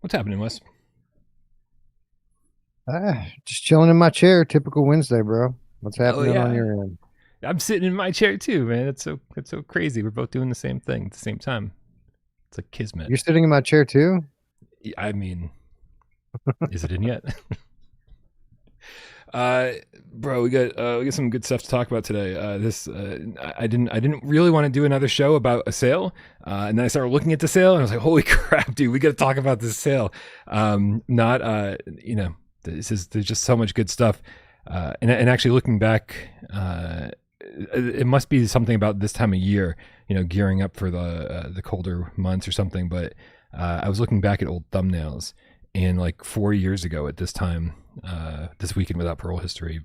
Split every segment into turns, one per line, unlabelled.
What's happening, Wes?
Just chilling in my chair. Typical Wednesday, bro. What's
Oh
happening on
yeah,
your end?
I'm sitting in my chair too, man. That's so crazy. We're both doing the same thing at the same time. It's like kismet.
You're sitting in my chair too?
I mean, is it in yet? uh, Bro, we got some good stuff to talk about today. I didn't really want to do another show about a sale, and then I started looking at the sale, and I was like, holy crap, dude, we got to talk about this sale. Not there's just so much good stuff. And actually looking back, it must be something about this time of year, gearing up for the colder months or something. But I was looking back at old thumbnails, and like 4 years ago at this time, this weekend without Parole history,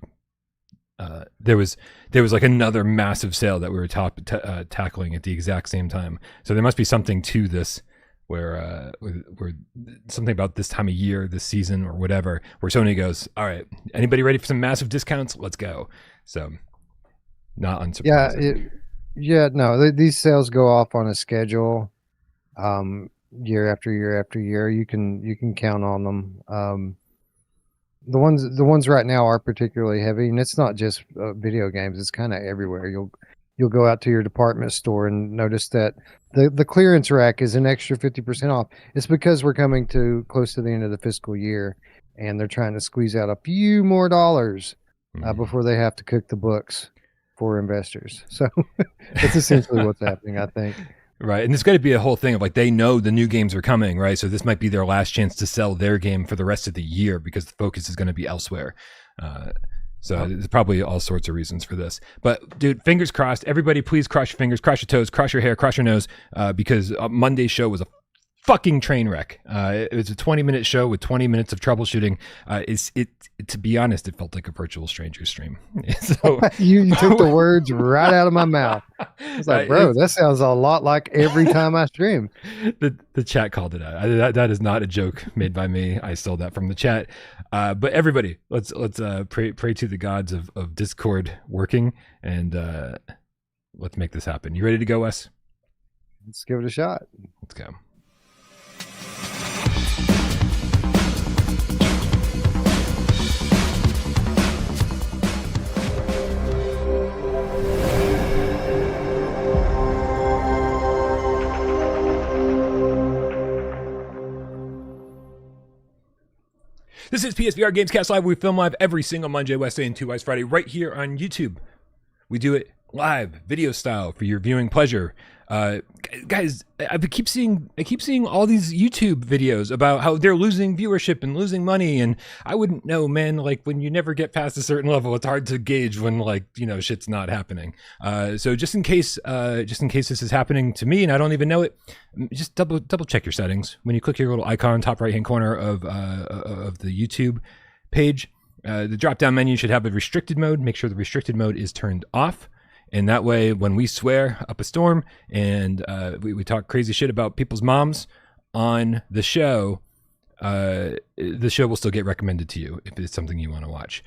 there was like another massive sale that we were tackling at the exact same time. So there must be something to this where something about this time of year, this season, or whatever, where Sony goes, all right, anybody ready for some massive discounts? Let's go. So not
Yeah,
unsurprising.
no, these sales go off on a schedule, year after year after year. You can count on them. The ones right now are particularly heavy, and it's not just video games. It's kind of everywhere. You'll go out to your department store and notice that the clearance rack is an extra 50% off. It's because we're coming to close to the end of the fiscal year, and they're trying to squeeze out a few more dollars before they have to cook the books for investors. So that's essentially what's happening, I think.
Right. And there's got to be a whole thing of like, they know the new games are coming, right? So this might be their last chance to sell their game for the rest of the year because the focus is going to be elsewhere. So there's probably all sorts of reasons for this. But dude, fingers crossed. Everybody, please cross your fingers, cross your toes, cross your hair, cross your nose, because Monday's show was a fucking train wreck. It was a 20-minute show with 20 minutes of troubleshooting. To be honest, it felt like a virtual stranger stream. So
You took the words right out of my mouth. I was like, bro, that sounds a lot like every time I stream.
The chat called it out. That is not a joke made by me. I stole that from the chat. But everybody, let's pray to the gods of Discord working, and let's make this happen. You ready to go, Wes?
Let's give it a shot.
Let's go. This is PSVR GamesCast Live. We film live every single Monday, WesDay, and 2 Wise Friday right here on YouTube. We do it live, video style, for your viewing pleasure. Guys, I keep seeing all these YouTube videos about how they're losing viewership and losing money, and I wouldn't know, man. Like, when you never get past a certain level, it's hard to gauge when, like, shit's not happening. So just in case this is happening to me and I don't even know it, just double check your settings when you click your little icon top right hand corner of the YouTube page. The drop down menu should have a restricted mode. Make sure the restricted mode is turned off. And that way, when we swear up a storm and we talk crazy shit about people's moms on the show will still get recommended to you if it's something you want to watch.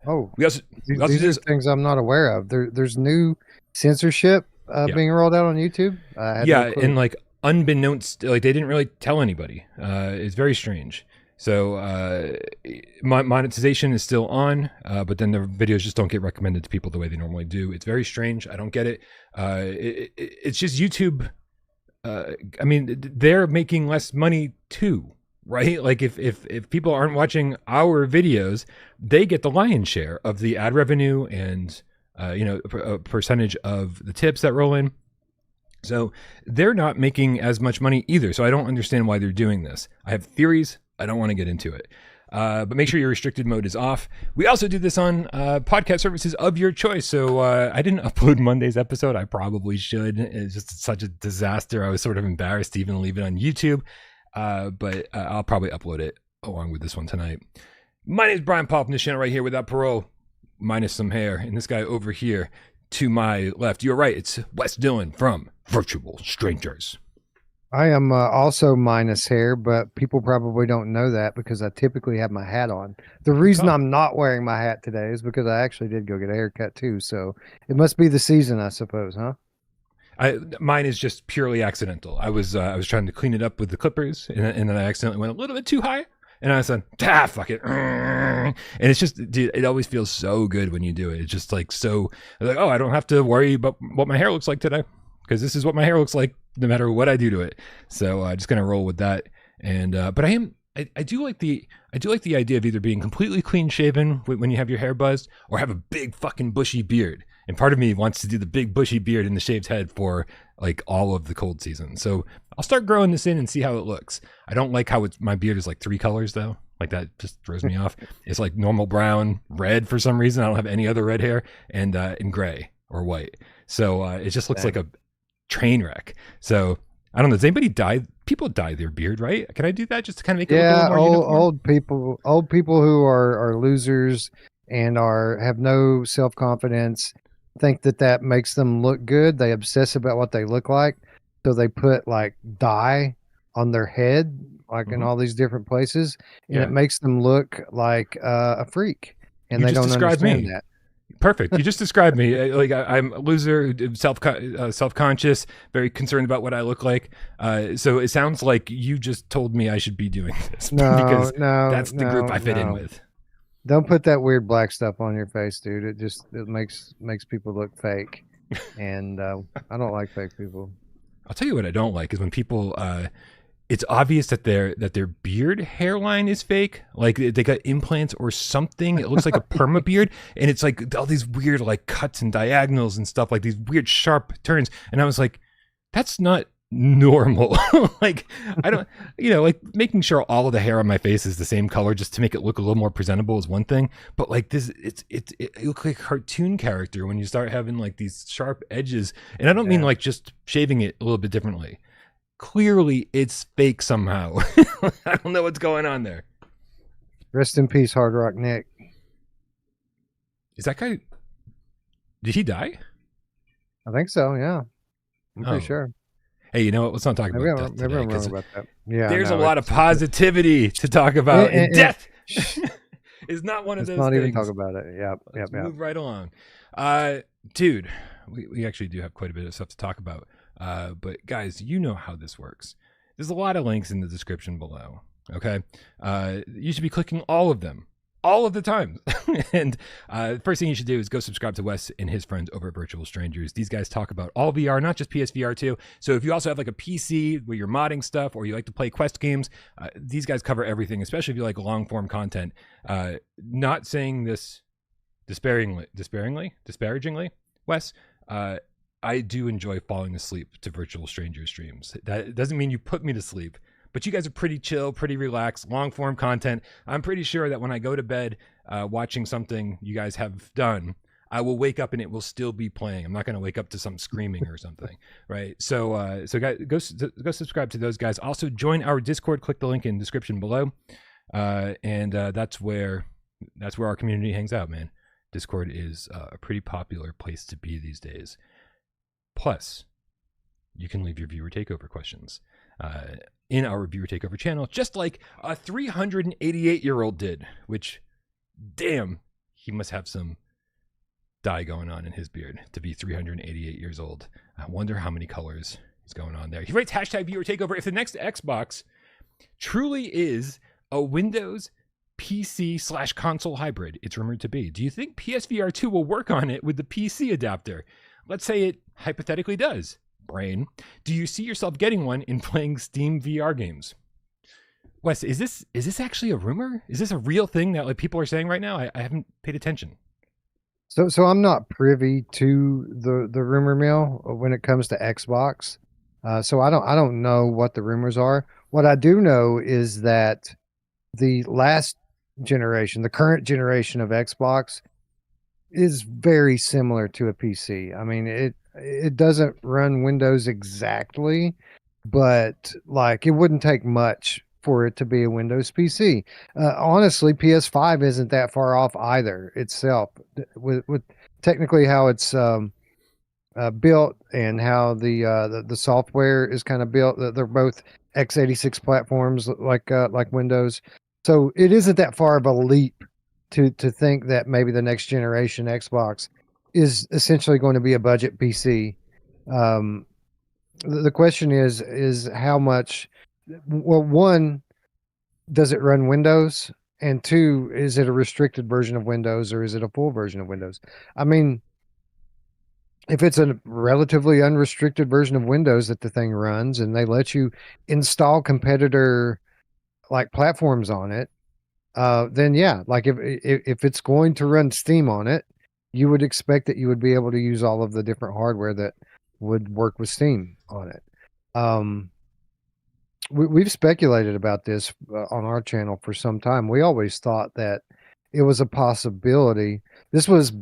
Oh,
we also
these are things I'm not aware of. There's new censorship being rolled out on YouTube.
Yeah, and like unbeknownst, like they didn't really tell anybody. It's very strange. So monetization is still on, but then the videos just don't get recommended to people the way they normally do. It's very strange. I don't get it. It's just YouTube. I mean, they're making less money too, right? Like if people aren't watching our videos, they get the lion's share of the ad revenue and a percentage of the tips that roll in. So they're not making as much money either. So I don't understand why they're doing this. I have theories. I don't want to get into it. But make sure your restricted mode is off. We also do this on podcast services of your choice. So I didn't upload Monday's episode. I probably should. It's just such a disaster. I was sort of embarrassed to even leave it on YouTube. But I'll probably upload it along with this one tonight. My name is Brian Paul from this channel right here without parole, minus some hair. And this guy over here to my left, you're right, it's Wes Dillon from Virtual Strangers.
I am also minus hair, but people probably don't know that because I typically have my hat on. The reason I'm not wearing my hat today is because I actually did go get a haircut too. So it must be the season, I suppose, huh?
Mine is just purely accidental. I was trying to clean it up with the clippers, and then I accidentally went a little bit too high, and I said, fuck it. And it's just, dude, it always feels so good when you do it. It's just like so, like, oh, I don't have to worry about what my hair looks like today, because this is what my hair looks like no matter what I do to it. So I just gonna roll with that. And but I do like the idea of either being completely clean shaven when you have your hair buzzed, or have a big fucking bushy beard. And part of me wants to do the big bushy beard and the shaved head for like all of the cold season. So I'll start growing this in and see how it looks. I don't like how my beard is like 3 colors though. Like that just throws me off. It's like normal brown, red for some reason. I don't have any other red hair, and gray or white. So it just looks like a train wreck. So I don't know. Does anybody dye? People dye their beard, right? Can I do that just to kind of make it look a little more uniform?
Old people who are losers and have no self-confidence, think that makes them look good. They obsess about what they look like, so they put like dye on their head, like in all these different places, and it makes them look like a freak. And they don't understand that.
Perfect. You just described me. Like I'm a loser, self-conscious, very concerned about what I look like. So it sounds like you just told me I should be doing this because that's the group I fit in with.
Don't put that weird black stuff on your face, dude. It makes people look fake, and I don't like fake people.
I'll tell you what I don't like is when people. It's obvious that their beard hairline is fake. Like they got implants or something. It looks like a perma beard, and it's like all these weird like cuts and diagonals and stuff, like these weird sharp turns. And I was like, that's not normal. Like I don't, like making sure all of the hair on my face is the same color just to make it look a little more presentable is one thing. But like this, it looks like a cartoon character when you start having like these sharp edges. And I don't mean like just shaving it a little bit differently. Clearly it's fake somehow. I don't know what's going on there.
Rest in peace, Hard Rock Nick.
Is that guy, did he die?
I think so, yeah. I'm pretty sure.
Hey, you know what? Let's not talk about that today,
wrong about that. Yeah,
there's a lot of positivity to talk about, and death is not one of those
not
things.
Even talk about it. Let's
move right along. Dude, we actually do have quite a bit of stuff to talk about. But guys, you know how this works. There's a lot of links in the description below. Okay. You should be clicking all of them all of the time. And the first thing you should do is go subscribe to Wes and his friends over at Virtual Strangers. These guys talk about all VR, not just PSVR2. So if you also have like a PC where you're modding stuff, or you like to play Quest games, these guys cover everything, especially if you like long form content. Not saying this disparagingly, Wes, I do enjoy falling asleep to Virtual Stranger streams. That doesn't mean you put me to sleep, but you guys are pretty chill, pretty relaxed, long form content. I'm pretty sure that when I go to bed watching something you guys have done, I will wake up and it will still be playing. I'm not going to wake up to some screaming or something, right? So guys, go subscribe to those guys. Also join our Discord. Click the link in the description below, and that's where our community hangs out, man. Discord is a pretty popular place to be these days. Plus, you can leave your viewer takeover questions in our viewer takeover channel, just like a 388-year-old did, which, damn, he must have some dye going on in his beard to be 388 years old. I wonder how many colors is going on there. He writes hashtag viewer takeover. If the next Xbox truly is a Windows PC/console hybrid, it's rumored to be, do you think PSVR2 will work on it with the PC adapter? Let's say it hypothetically does. Brain, do you see yourself getting one in playing Steam VR games? Wes, is this actually a rumor? Is this a real thing that like people are saying right now? I haven't paid attention.
So I'm not privy to the rumor mill when it comes to Xbox. So I don't know what the rumors are. What I do know is that the last generation, the current generation of Xbox, is very similar to a PC. I mean, it doesn't run Windows exactly, but like it wouldn't take much for it to be a Windows PC. Honestly, PS5 isn't that far off either itself, with technically how it's built and how the software is kind of built. They're both x86 platforms like Windows, so it isn't that far of a leap to think that maybe the next generation Xbox is essentially going to be a budget PC Um, the question is how much. Well, one, does it run Windows? And two, is it a restricted version of Windows or is it a full version of Windows? I mean, if it's a relatively unrestricted version of Windows that the thing runs and they let you install competitor like platforms on it, then yeah, like if it's going to run Steam on it, you would expect that you would be able to use all of the different hardware that would work with Steam on it. Um, we've speculated about this on our channel for some time. We always thought that it was a possibility. This was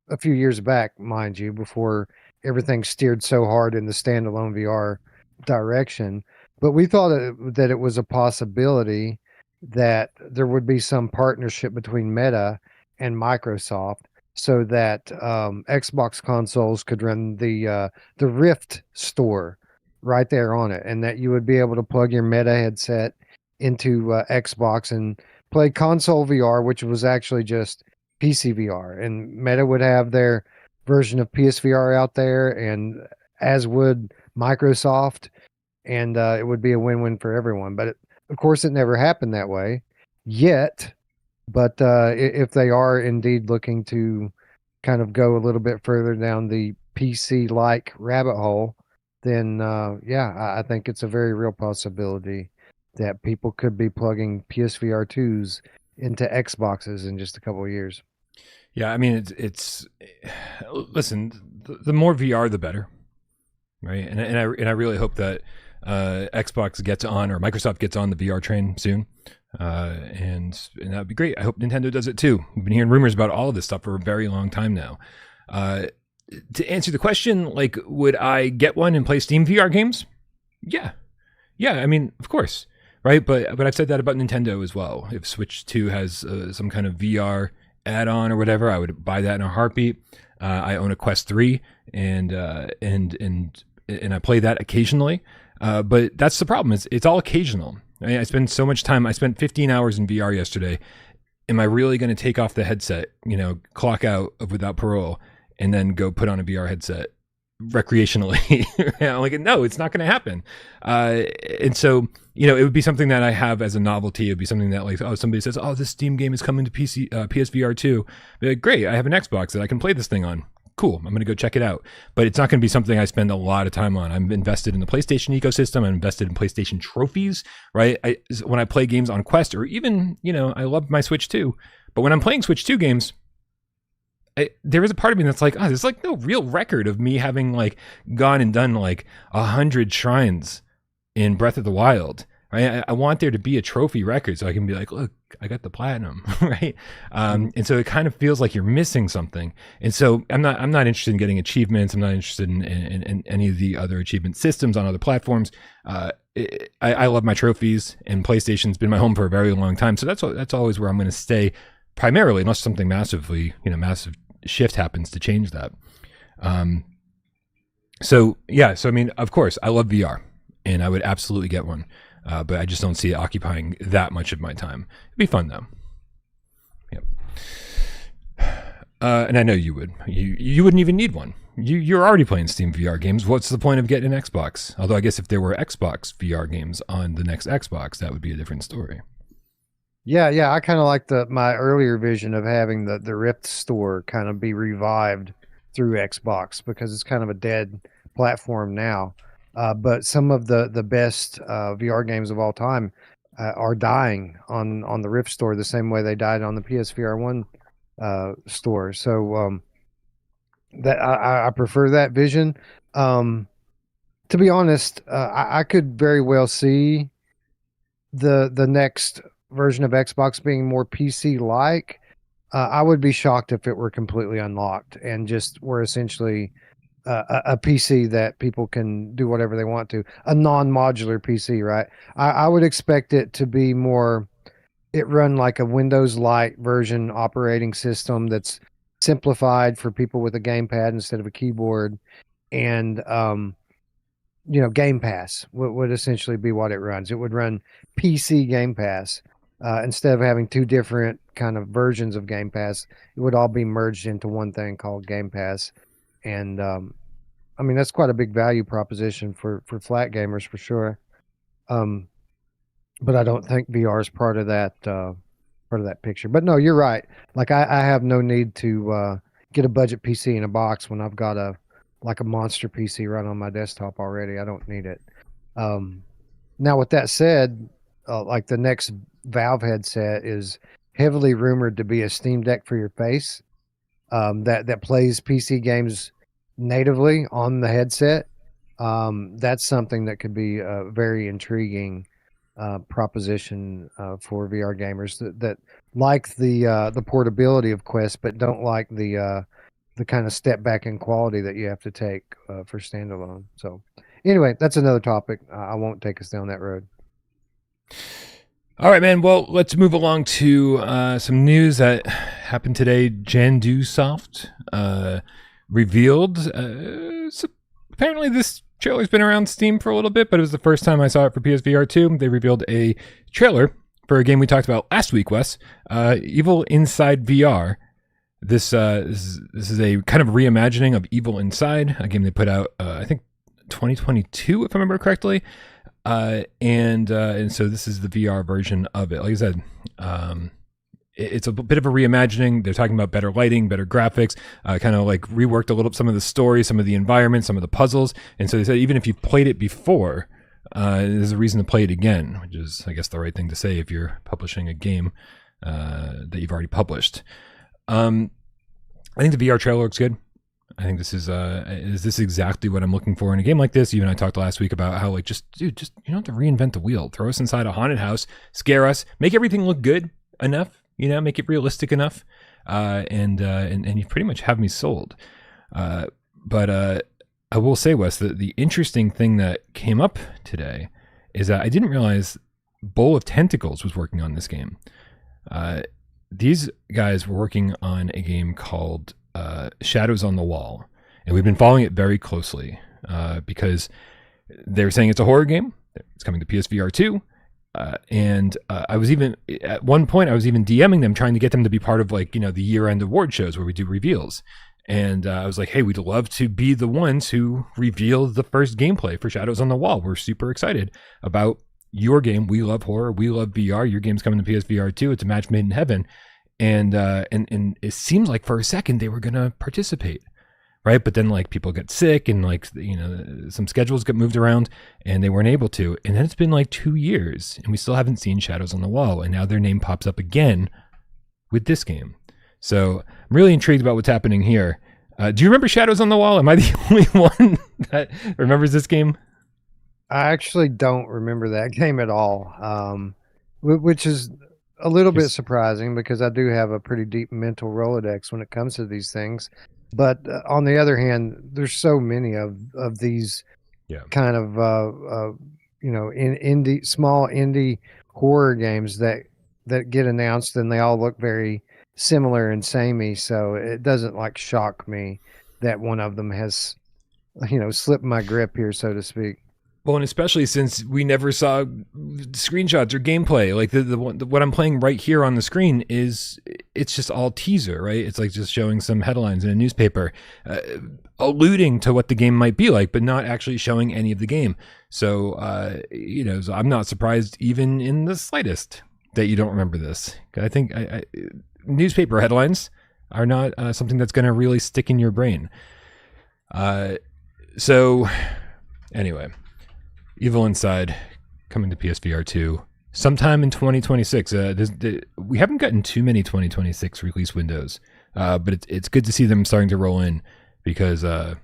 a few years back, mind you, before everything steered so hard in the standalone VR direction. But we thought that it was a possibility that there would be some partnership between Meta and Microsoft so that Xbox consoles could run the Rift store right there on it, and that you would be able to plug your Meta headset into Xbox and play console VR, which was actually just PC VR, and Meta would have their version of PSVR out there, and as would Microsoft, and it would be a win-win for everyone. But of course, it never happened that way yet. But if they are indeed looking to kind of go a little bit further down the PC-like rabbit hole, then yeah, I think it's a very real possibility that people could be plugging PSVR2s into Xboxes in just a couple of years.
Yeah, I mean, it's listen, the more VR, the better, right? And I really hope that Xbox gets on or Microsoft gets on the VR train soon, and that'd be great. I hope Nintendo does it too. We've been hearing rumors about all of this stuff for a very long time now. To answer the question, like, would I get one and play Steam VR games? Yeah, yeah. I mean, of course, right? But I've said that about Nintendo as well. If Switch 2 has some kind of VR add-on or whatever, I would buy that in a heartbeat. I own a Quest 3, and I play that occasionally. But that's the problem. It's all occasional. I mean, I spend so much time. I spent 15 hours in VR yesterday. Am I really going to take off the headset, clock out of without parole, and then go put on a VR headset recreationally? I'm like, no, it's not going to happen. And so, it would be something that I have as a novelty. It would be something that, like, oh, somebody says, oh, this Steam game is coming to PSVR2. Be like, great, I have an Xbox that I can play this thing on. Cool, I'm going to go check it out. But it's not going to be something I spend a lot of time on. I'm invested in the PlayStation ecosystem. I'm invested in PlayStation trophies, right? When I play games on Quest, or even, I love my Switch 2. But when I'm playing Switch 2 games, there is a part of me that's like, oh, there's like no real record of me having like gone and done like 100 shrines in Breath of the Wild. Right? I want there to be a trophy record so I can be like, look, I got the platinum, right? And so it kind of feels like you're missing something. And so I'm not interested in getting achievements. I'm not interested in any of the other achievement systems on other platforms. I love my trophies, and PlayStation's been my home for a very long time. So that's always where I'm going to stay primarily, unless something massive shift happens to change that. So I mean, of course, I love VR, and I would absolutely get one. But I just don't see it occupying that much of my time. It'd be fun though. Yep. And I know you would. You wouldn't even need one. You're already playing Steam VR games. What's the point of getting an Xbox? Although I guess if there were Xbox VR games on the next Xbox, that would be a different story.
Yeah. I kind of like my earlier vision of having the Rift store kind of be revived through Xbox, because it's kind of a dead platform now. But some of the best VR games of all time are dying on the Rift store the same way they died on the PSVR1 store. So that I prefer that vision. To be honest, I could very well see the next version of Xbox being more PC like. I would be shocked if it were completely unlocked and just were essentially a PC that people can do whatever they want to, a non-modular PC, right? I would expect it to be more, it run like a Windows Lite version operating system that's simplified for people with a gamepad instead of a keyboard. And, Game Pass would essentially be what it runs. It would run PC Game Pass. Instead of having two different kind of versions of Game Pass, it would all be merged into one thing called Game Pass. And I mean, that's quite a big value proposition for flat gamers for sure. But I don't think VR is part of that picture. But no, you're right. Like I have no need to get a budget PC in a box when I've got a monster PC right on my desktop already. I don't need it. Now, with that said, like the next Valve headset is heavily rumored to be a Steam Deck for your face, that plays PC games natively on the headset. That's something that could be a very intriguing proposition for VR gamers that like the portability of Quest, but don't like the kind of step back in quality that you have to take for standalone. So anyway, that's another topic. I won't take us down that road.
All right, man. Well, let's move along to some news that happened today. Jandusoft revealed. So apparently, this trailer's been around Steam for a little bit, but it was the first time I saw it for PSVR2. They revealed a trailer for a game we talked about last week, Wes. Evil Inside VR. This is a kind of reimagining of Evil Inside, a game they put out, I think, 2022, if I remember correctly. And so this is the VR version of it. Like I said, it's a bit of a reimagining. They're talking about better lighting, better graphics, kind of like reworked a little some of the story, some of the environment, some of the puzzles. And so they said even if you've played it before, there's a reason to play it again, which is, I guess, the right thing to say if you're publishing a game that you've already published. I think the VR trailer looks good. I think this is this exactly what I'm looking for in a game like this? Even I talked last week about how, like, just you don't have to reinvent the wheel. Throw us inside a haunted house, scare us, make everything look good enough, make it realistic enough, and you pretty much have me sold. But I will say, Wes, that the interesting thing that came up today is that I didn't realize Bowl of Tentacles was working on this game. These guys were working on a game called Shadows on the Wall, and we've been following it very closely because they're saying it's a horror game. It's coming to PSVR2, and I was even at one point DMing them, trying to get them to be part of, like, the year-end award shows where we do reveals. And I was like, hey, we'd love to be the ones who reveal the first gameplay for Shadows on the Wall. We're super excited about your game. We love horror. We love VR. Your game's coming to PSVR 2. It's a match made in heaven. And it seems like for a second they were going to participate, right? But then, like, people get sick and, like, some schedules get moved around and they weren't able to. And then it's been like 2 years and we still haven't seen Shadows on the Wall. And now their name pops up again with this game. So I'm really intrigued about what's happening here. Do you remember Shadows on the Wall? Am I the only one that remembers this game?
I actually don't remember that game at all, which is a little bit surprising because I do have a pretty deep mental Rolodex when it comes to these things. But on the other hand, there's so many of these kind of in small indie horror games that get announced, and they all look very similar and samey. So it doesn't, like, shock me that one of them has slipped my grip here, so to speak.
Well, and especially since we never saw screenshots or gameplay. Like what I'm playing right here on the screen it's just all teaser, right? It's like just showing some headlines in a newspaper, alluding to what the game might be like, but not actually showing any of the game. So, so I'm not surprised even in the slightest that you don't remember this. I think newspaper headlines are not something that's going to really stick in your brain. So anyway, Evil Inside coming to PSVR 2 sometime in 2026. We haven't gotten too many 2026 release windows, but it's good to see them starting to roll in because the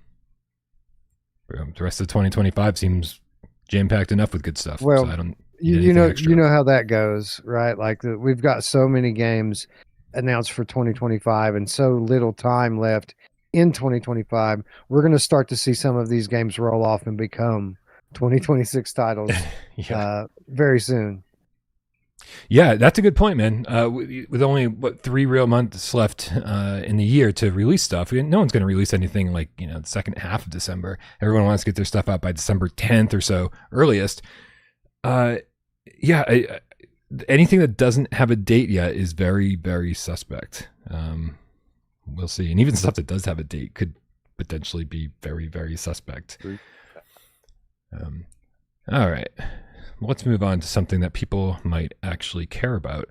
rest of 2025 seems jam-packed enough with good stuff.
Well,
so I don't
you know how that goes, right? Like we've got so many games announced for 2025 and so little time left in 2025. We're going to start to see some of these games roll off and become 2026 titles very soon.
Yeah, that's a good point, man. With only 3 real months left in the year to release stuff, no one's going to release anything like the second half of December. Everyone wants to get their stuff out by December 10th or so, earliest. Anything that doesn't have a date yet is very, very suspect. We'll see. And even stuff that does have a date could potentially be very, very suspect. All right. Let's move on to something that people might actually care about.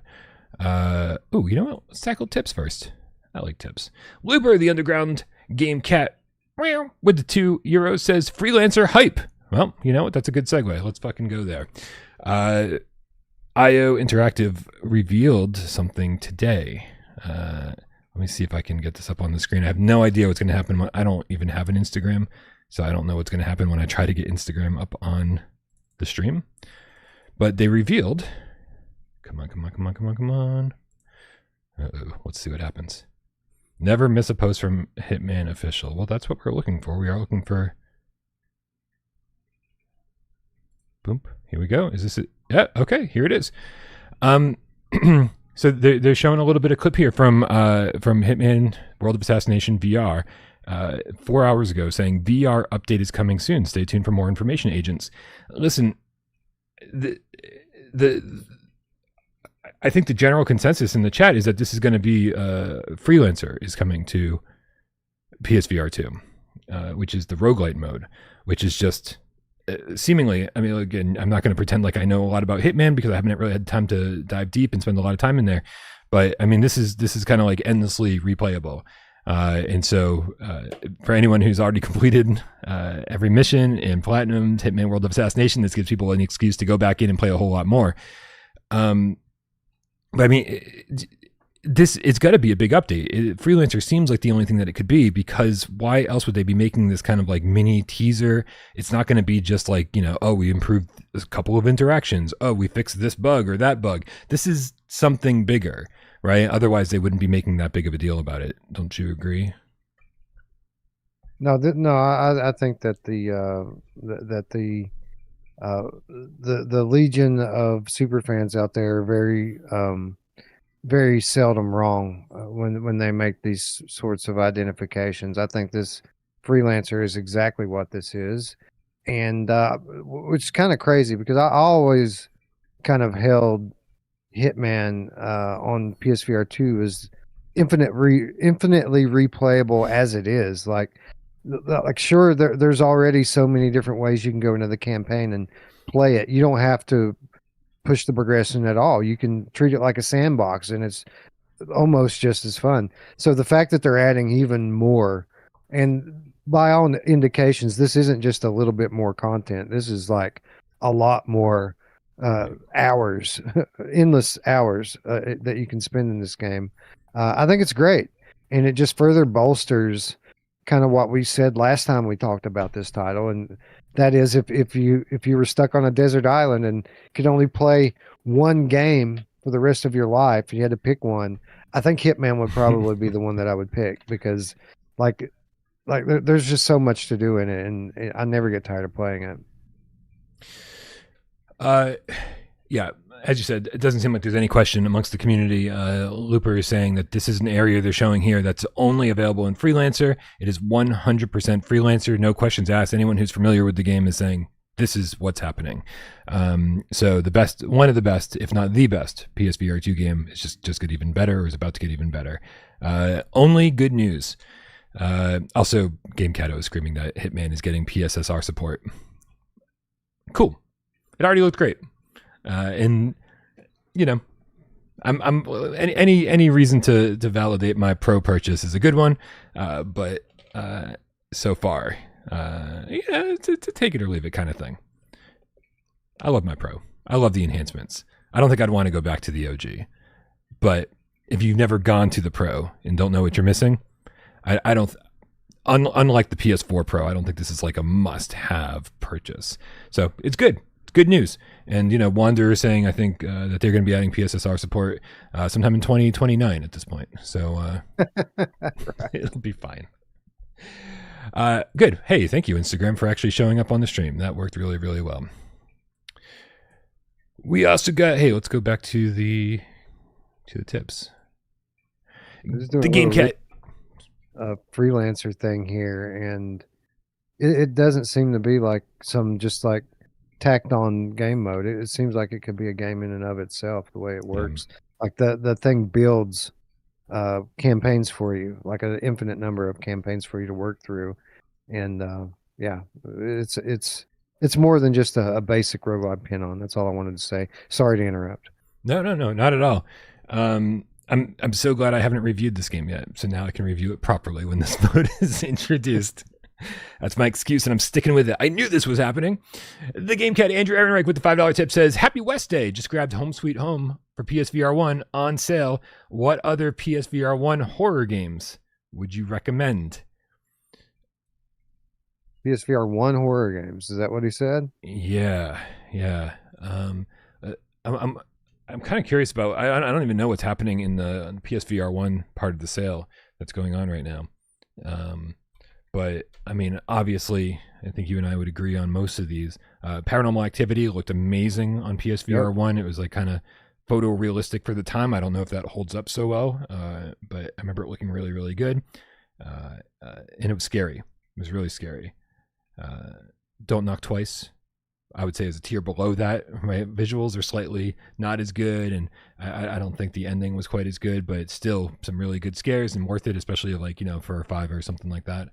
Oh, you know what? Let's tackle tips first. I like tips. Luber, the underground game cat, with the €2 says Freelancer hype. Well, you know what? That's a good segue. Let's fucking go there. IO Interactive revealed something today. Let me see if I can get this up on the screen. I have no idea what's going to happen. I don't even have an Instagram, so I don't know what's going to happen when I try to get Instagram up on the stream. But they revealed. Come on. Uh-oh. Let's see what happens. Never miss a post from Hitman Official. Well, that's what we're looking for. We are looking for... Boom. Here we go. Is this it? Yeah, okay, here it is. So they're showing a little bit of clip here from Hitman World of Assassination VR 4 hours ago, saying VR update is coming soon. Stay tuned for more information, agents. Listen, I think the general consensus in the chat is that this is going to be Freelancer is coming to PSVR2, which is the roguelite mode, which is just seemingly, I mean, again, I'm not going to pretend like I know a lot about Hitman because I haven't really had time to dive deep and spend a lot of time in there. But I mean, this is kind of like endlessly replayable. And so for anyone who's already completed every mission in Platinum, Hitman World of Assassination, this gives people an excuse to go back in and play a whole lot more. But I mean, it's got to be a big update. Freelancer seems like the only thing that it could be, because why else would they be making this kind of like mini teaser? It's not going to be just like, you know, oh, we improved a couple of interactions. Oh, we fixed this bug or that bug. This is something bigger, right? Otherwise, they wouldn't be making that big of a deal about it. Don't you agree?
No, I think that the legion of super fans out there are very seldom wrong when they make these sorts of identifications. I think this Freelancer is exactly what this is, and which is kind of crazy because I always kind of held Hitman on PSVR2 as infinitely replayable as it is. Like sure, there's already so many different ways you can go into the campaign and play it. You don't have to push the progression at all. You can treat it like a sandbox, and it's almost just as fun. So the fact that they're adding even more, and by all indications, this isn't just a little bit more content. This is like a lot more hours, endless hours that you can spend in this game. I think it's great, and it just further bolsters kind of what we said last time we talked about this title, and that is if you were stuck on a desert island and could only play one game for the rest of your life, and you had to pick one, I think Hitman would probably be the one that I would pick, because like there's just so much to do in it, and I never get tired of playing it.
Yeah, as you said, it doesn't seem like there's any question amongst the community. Looper is saying that this is an area they're showing here that's only available in Freelancer. It is 100% Freelancer, no questions asked. Anyone who's familiar with the game is saying this is what's happening. So one of the best, if not the best, PSVR2 game is just get even better, or is about to get even better. Only good news. Also, Game Cato is screaming that Hitman is getting PSSR support. Cool. It already looked great. And you know, I'm any reason to validate my pro purchase is a good one, but so far, to take it or leave it kind of thing. I love my pro. I love the enhancements. I don't think I'd want to go back to the OG, but if you've never gone to the pro and don't know what you're missing, I don't. Unlike the PS4 Pro, I don't think this is like a must-have purchase. So it's good. Good news. And, you know, Wander is saying, I think, that they're going to be adding PSSR support sometime in 2029 at this point. So it'll be fine. Good. Hey, thank you, Instagram, for actually showing up on the stream. That worked really, really well. We also got, hey, let's go back to the tips. The Game Cat.
Freelancer thing here, and it doesn't seem to be like some just like tacked on game mode. It seems like it could be a game in and of itself, the way it works. Like the thing builds campaigns for you, like an infinite number of campaigns for you to work through. And yeah, it's more than just a basic robot pin on. That's all I wanted to say. Sorry to interrupt.
No, not at all. I'm so glad I haven't reviewed this game yet, so now I can review it properly when this mode is introduced. That's my excuse, and I'm sticking with it. I knew this was happening. The Game Cat Andrew Ehrenreich with the $5 tip says, "Happy WesDay. Just grabbed Home Sweet Home for PSVR1 on sale. What other PSVR1 horror games would you recommend?"
PSVR1 horror games. Is that what he said?
Yeah. I'm kind of curious about. I don't even know what's happening in the PSVR1 part of the sale that's going on right now. But I mean, obviously, I think you and I would agree on most of these. Paranormal Activity looked amazing on PSVR1. It was like kind of photorealistic for the time. I don't know if that holds up so well, but I remember it looking really, really good. And it was scary. It was really scary. Don't Knock Twice, I would say, is a tier below that. My visuals are slightly not as good, and I don't think the ending was quite as good, but it's still some really good scares and worth it, especially like, you know, for a 5 or something like that.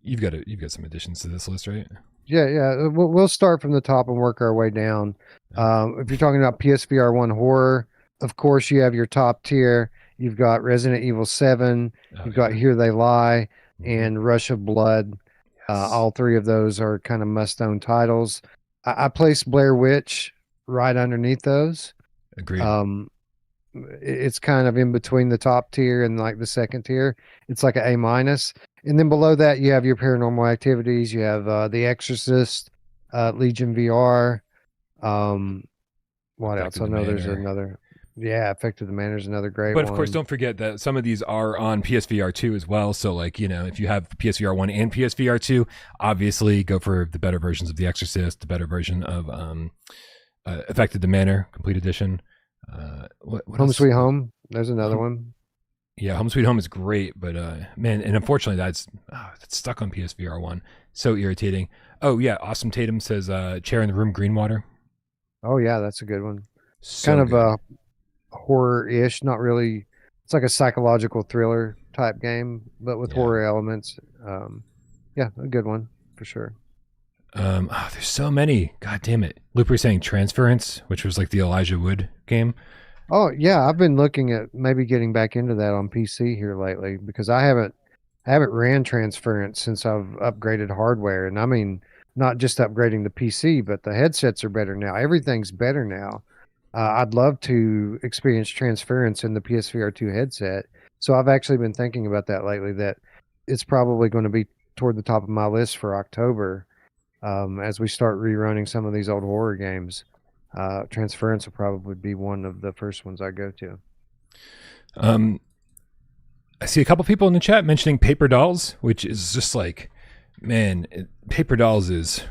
You've got some additions to this list, right?
Yeah. We'll start from the top and work our way down. If you're talking about PSVR1 horror, of course you have your top tier. You've got Resident Evil 7. You've got Here They Lie and Rush of Blood. All three of those are kind of must-own titles. I placed Blair Witch right underneath those.
Agreed.
It's kind of in between the top tier and like the second tier. It's like an A-. And then below that, you have your Paranormal Activities. You have The Exorcist, Legion VR. What else? I know there's another. Yeah, Affected the Manor is another great one.
But of course, don't forget that some of these are on PSVR2 as well. So, like, you know, if you have PSVR1 and PSVR2, obviously go for the better versions of The Exorcist, the better version of Affected the Manor, Complete Edition. What
Home Sweet Home. There's another one.
Yeah, Home Sweet Home is great, but man, and unfortunately, that's stuck on PSVR1. So irritating. Oh yeah, Awesome Tatum says Chair in the Room, Greenwater.
Oh yeah, that's a good one.
So
kind of
good.
Horror-ish, not really. It's like a psychological thriller type game, but with horror elements. Yeah, a good one for sure.
There's so many. God damn it. Looper saying Transference, which was like the Elijah Wood game.
Oh yeah, I've been looking at maybe getting back into that on PC here lately because I haven't ran Transference since I've upgraded hardware, and I mean not just upgrading the PC, but the headsets are better now. Everything's better now. I'd love to experience Transference in the PSVR2 headset. So I've actually been thinking about that lately, that it's probably going to be toward the top of my list for October as we start rerunning some of these old horror games. Transference will probably be one of the first ones I go to.
I see a couple people in the chat mentioning Paper Dolls, which is just like, man, Paper Dolls is...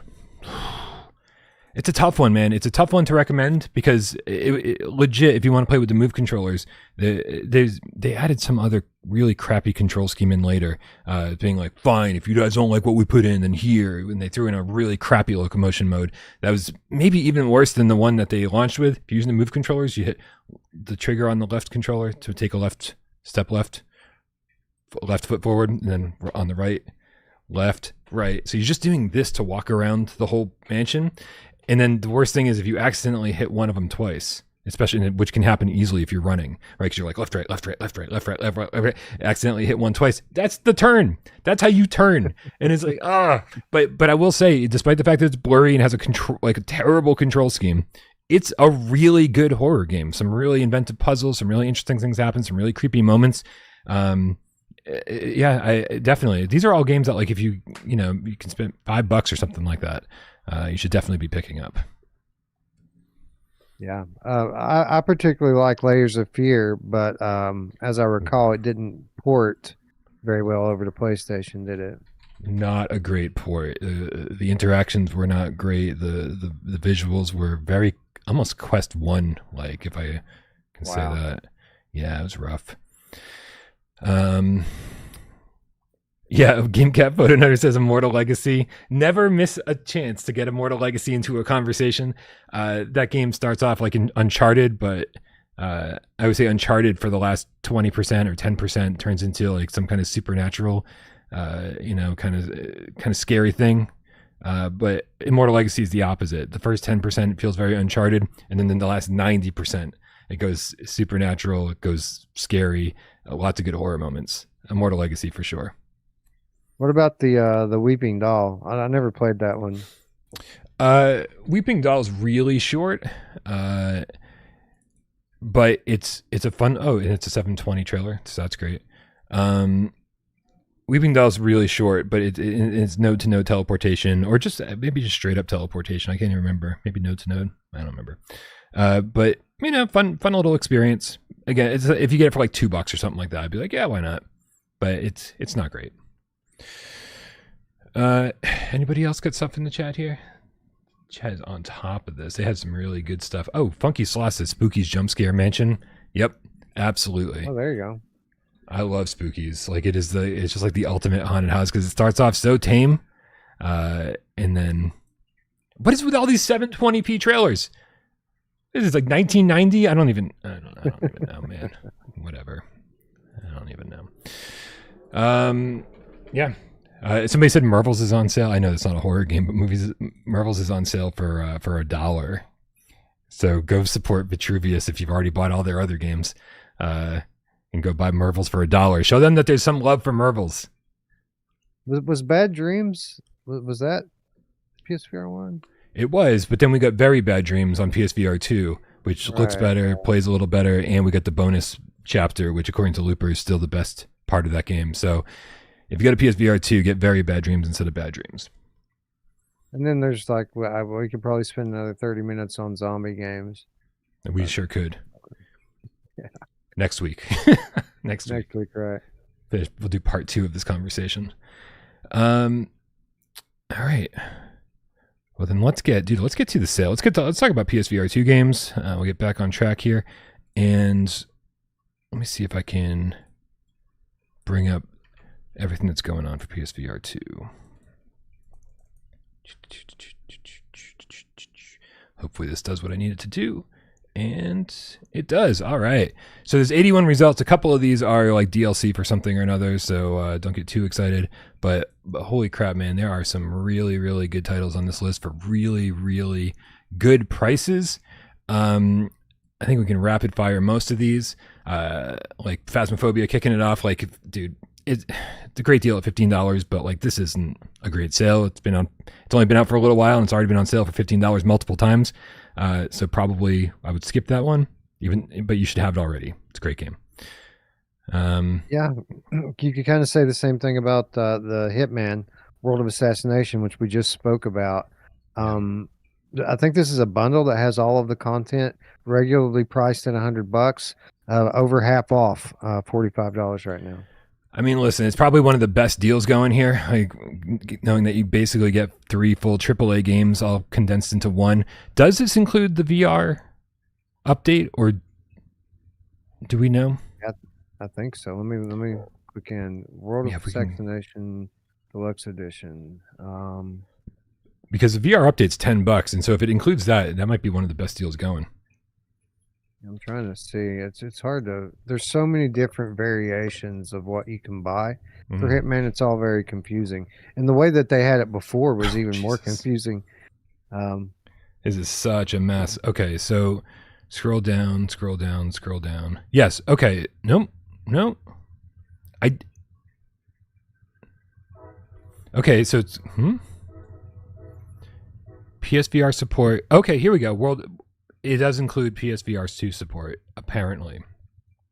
It's a tough one, man. It's a tough one to recommend because it legit, if you want to play with the Move controllers, they added some other really crappy control scheme in later, being like, fine, if you guys don't like what we put in, then here, and they threw in a really crappy locomotion mode that was maybe even worse than the one that they launched with. If you're using the Move controllers, you hit the trigger on the left controller to take a left foot forward, and then on the right, left, right. So you're just doing this to walk around the whole mansion. And then the worst thing is if you accidentally hit one of them twice, especially, which can happen easily if you're running, right? Because you're like left, right, left, right, left, right, left, right, left, right, left, right. Accidentally hit one twice. That's the turn. That's how you turn. And it's like, But I will say, despite the fact that it's blurry and has a terrible control scheme, it's a really good horror game. Some really inventive puzzles, some really interesting things happen, some really creepy moments. Yeah, I definitely. These are all games that, like, if you can spend $5 or something like that, you should definitely be picking up.
Yeah, I particularly like Layers of Fear, but as I recall, it didn't port very well over to PlayStation, did it?
Not a great port. The interactions were not great. The visuals were very almost Quest 1 like, if I can say that. Yeah, it was rough. Yeah, GameCat Photo Nutter says Immortal Legacy. Never miss a chance to get Immortal Legacy into a conversation. That game starts off like in Uncharted, but I would say Uncharted for the last 20% or 10% turns into like some kind of supernatural, kind of scary thing. But Immortal Legacy is the opposite. The first 10% feels very Uncharted, and then in the last 90%, it goes supernatural, it goes scary, lots of good horror moments. Immortal Legacy for sure.
What about the Weeping Doll? I never played that one.
Weeping Doll's really short, but it's a fun. Oh, and it's a 720 trailer, so that's great. Weeping Doll's really short, but it's node to node teleportation, or just maybe just straight up teleportation. I can't even remember. Maybe node to node. I don't remember. But fun little experience. Again, if you get it for like $2 or something like that, I'd be like, yeah, why not? But it's not great. Anybody else got stuff in the chat here? Chat is on top of this. They had some really good stuff. Oh, Funky Sloth says Spooky's Jump Scare Mansion. Yep, absolutely.
Oh, there you go.
I love Spookies. Like it's just like the ultimate haunted house because it starts off so tame, and then what is with all these 720p trailers? This is like 1990. I don't even know, man. Whatever. I don't even know. Yeah. Somebody said Marvels is on sale. I know it's not a horror game, but Marvels is on sale for $1. So go support Vitruvius if you've already bought all their other games, and go buy Marvels for $1. Show them that there's some love for Marvels.
Was Bad Dreams? Was that PSVR 1?
It was, but then we got Very Bad Dreams on PSVR2, which looks better, plays a little better, and we got the bonus chapter, which according to Looper is still the best part of that game. So if you got a PSVR 2, get Very Bad Dreams instead of Bad Dreams.
And then there's like, we could probably spend another 30 minutes on zombie games.
We sure could.
Yeah.
Next week. Next week,
right.
We'll do part 2 of this conversation. All right. Well, then let's get to the sale. Let's talk about PSVR 2 games. We'll get back on track here. And let me see if I can bring up everything that's going on for PSVR 2. Hopefully this does what I need it to do. And it does. All right. So there's 81 results. A couple of these are like DLC for something or another, so don't get too excited. But holy crap, man, there are some really, really good titles on this list for really, really good prices. I think we can rapid fire most of these. Like Phasmophobia kicking it off. Like, dude, it's a great deal at $15, but like this isn't a great sale. It's only been out for a little while, and it's already been on sale for $15 multiple times. So probably I would skip that one, but you should have it already. It's a great game.
Yeah, you could kind of say the same thing about the Hitman World of Assassination, which we just spoke about. I think this is a bundle that has all of the content regularly priced at $100, over half off, $45 right now.
I mean, listen, it's probably one of the best deals going here, like knowing that you basically get 3 full AAA games all condensed into one. Does this include the VR update, or do we know?
I think so. Let me click in World of Assassination Deluxe Edition.
Because the VR update's $10, and so if it includes that might be one of the best deals going.
I'm trying to see. It's hard to. There's so many different variations of what you can buy for Hitman. It's all very confusing, and the way that they had it before was even more confusing.
This is such a mess. Okay, so scroll down. Yes. Okay. Nope. Okay, so it's PSVR support. Okay, here we go. It does include PSVR 2 support, apparently,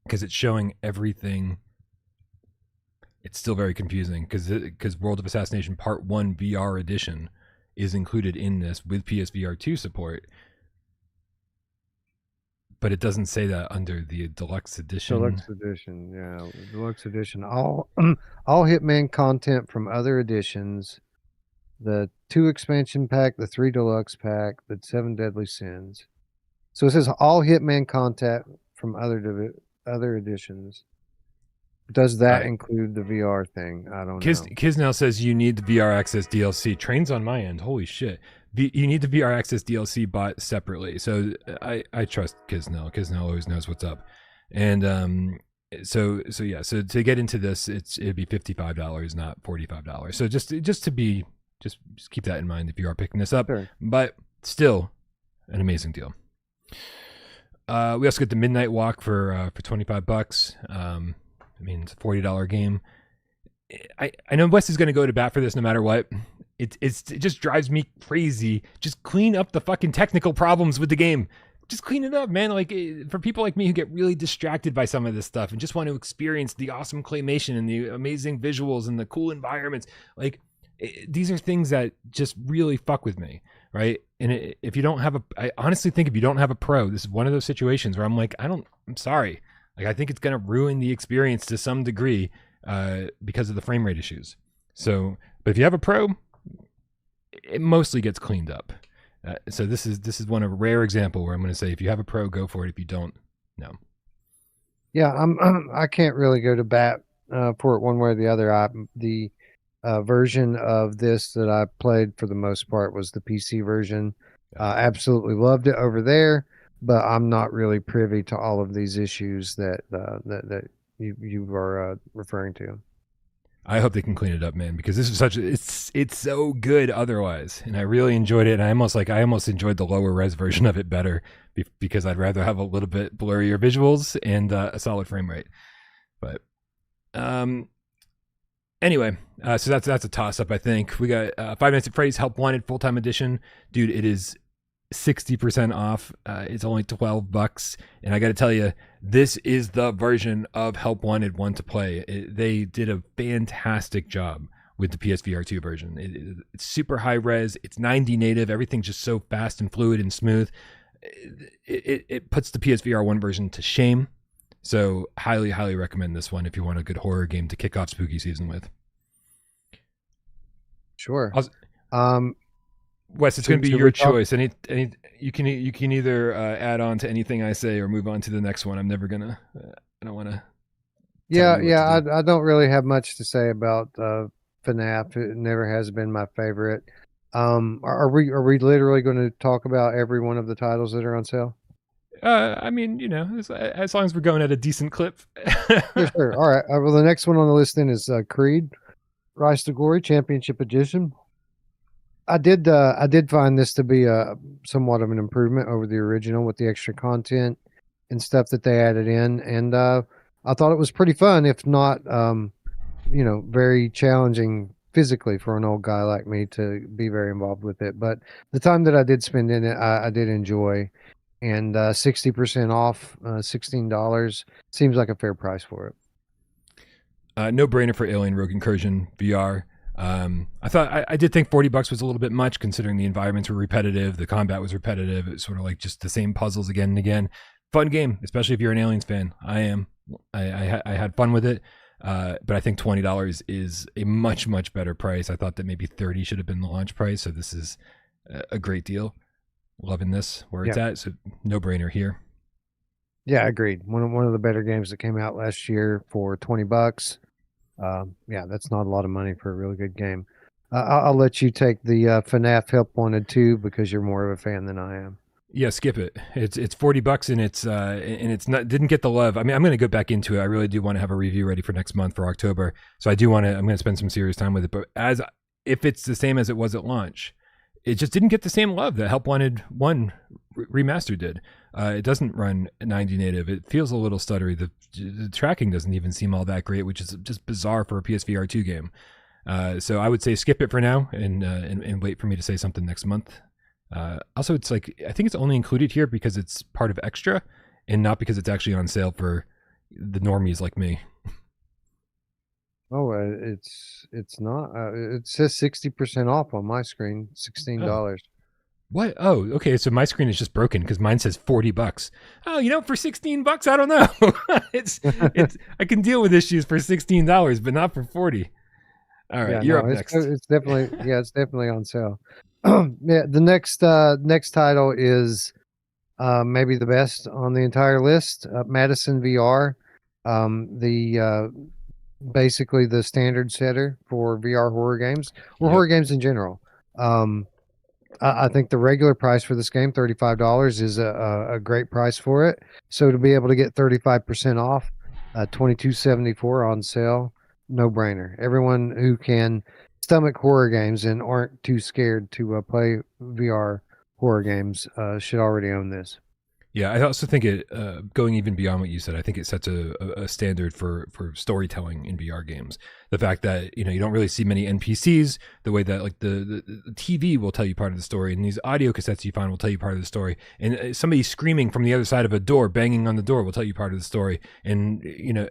because it's showing everything. It's still very confusing because World of Assassination Part 1 VR Edition is included in this with PSVR 2 support, but it doesn't say that under the Deluxe Edition.
Deluxe Edition, yeah. Deluxe Edition. All Hitman content from other editions, the 2 expansion pack, the 3 deluxe pack, the 7 Deadly Sins. So it says all Hitman content from other editions. Does that include the VR thing? I don't know.
Kiz now says you need the VR Access DLC. Trains on my end. Holy shit. You need the VR Access DLC bought separately. So I trust Kisnell. Kisnell always knows what's up. And so yeah. So to get into this, it'd be $55, not $45. So just keep that in mind if you are picking this up.
Sure.
But still, an amazing deal. We also get the Midnight Walk for $25. I mean, it's a $40 game. I know Wes is going to go to bat for this no matter what. It just drives me crazy. Just clean up the fucking technical problems with the game. Just clean it up, man. Like, for people like me who get really distracted by some of this stuff and just want to experience the awesome claymation and the amazing visuals and the cool environments, like, these are things that just really fuck with me, right? And if you don't have I honestly think if you don't have a pro, this is one of those situations where I'm like, I'm sorry. Like, I think it's going to ruin the experience to some degree because of the frame rate issues. So, but if you have a pro, it mostly gets cleaned up. So this is one of a rare example where I'm going to say, if you have a pro, go for it. If you don't, no.
Yeah, I can't really go to bat for it one way or the other. The version of this that I played for the most part was the PC version. Absolutely loved it over there, but I'm not really privy to all of these issues that you are referring to.
I hope they can clean it up, man, because this is it's so good otherwise, and I really enjoyed it. And I almost enjoyed the lower res version of it better because I'd rather have a little bit blurrier visuals and a solid frame rate. But anyway, so that's a toss up. I think we got 5 Nights at Freddy's Help Wanted Full Time Edition, dude. It is 60% off. It's only $12, and I got to tell you, this is the version of Help Wanted one to play. They did a fantastic job with the PSVR2 version. It's super high res. It's 90 native. Everything's just so fast and fluid and smooth. It puts the PSVR 1 version to shame. So highly, highly recommend this one if you want a good horror game to kick off spooky season with.
Sure.
Wes, it's going to be your choice. Any you can either add on to anything I say or move on to the next one. I'm never gonna. I don't want to.
Yeah. I don't really have much to say about FNAF. It never has been my favorite. Are we literally going to talk about every one of the titles that are on sale?
I mean, as long as we're going at a decent clip.
Sure. All right. Well, the next one on the list then is Creed, Rise to Glory Championship Edition. I did find this to be somewhat of an improvement over the original with the extra content and stuff that they added in, and I thought it was pretty fun, if not very challenging physically for an old guy like me to be very involved with it. But the time that I did spend in it, I did enjoy, and 60% off, $16 seems like a fair price for it.
No brainer for Alien Rogue Incursion VR. I did think $40 was a little bit much considering the environments were repetitive, the combat was repetitive. It's sort of like just the same puzzles again and again. Fun game, especially if you're an Aliens fan. I am. I had fun with it, but I think $20 is a much, much better price. I thought that maybe $30 should have been the launch price. So this is a great deal. Loving this where it's at. So no brainer here.
Yeah, agreed. One of the better games that came out last year for $20. That's not a lot of money for a really good game. I'll let you take the FNAF Help Wanted 2 because you're more of a fan than I am.
Yeah, skip it. It's $40 and it's not didn't get the love. I mean, I'm going to go back into it. I really do want to have a review ready for next month for October. So I'm going to spend some serious time with it. But if it's the same as it was at launch, it just didn't get the same love that Help Wanted 1 remastered did. It doesn't run 90 native. It feels a little stuttery. The tracking doesn't even seem all that great, which is just bizarre for a PSVR2 game. So I would say skip it for now and wait for me to say something next month. Also, it's like, I think it's only included here because it's part of Extra and not because it's actually on sale for the normies like me.
Oh, it's not. It says 60% off on my screen, $16.
Oh. What? Oh, okay. So my screen is just broken because mine says $40. Oh, for $16, I don't know. it's I can deal with issues for $16, but not for $40. All right, you're up next.
It's definitely on sale. The next title is maybe the best on the entire list. Madison VR, basically the standard setter for VR horror games or horror games in general. I think the regular price for this game, $35, is a great price for it. So to be able to get 35% off, 22.74 on sale, no brainer. Everyone who can stomach horror games and aren't too scared to play VR horror games should already own this.
Yeah, I also think it going even beyond what you said. I think it sets a standard for storytelling in VR games. The fact that you don't really see many NPCs, the way that like the TV will tell you part of the story, and these audio cassettes you find will tell you part of the story, and somebody screaming from the other side of a door, banging on the door, will tell you part of the story, and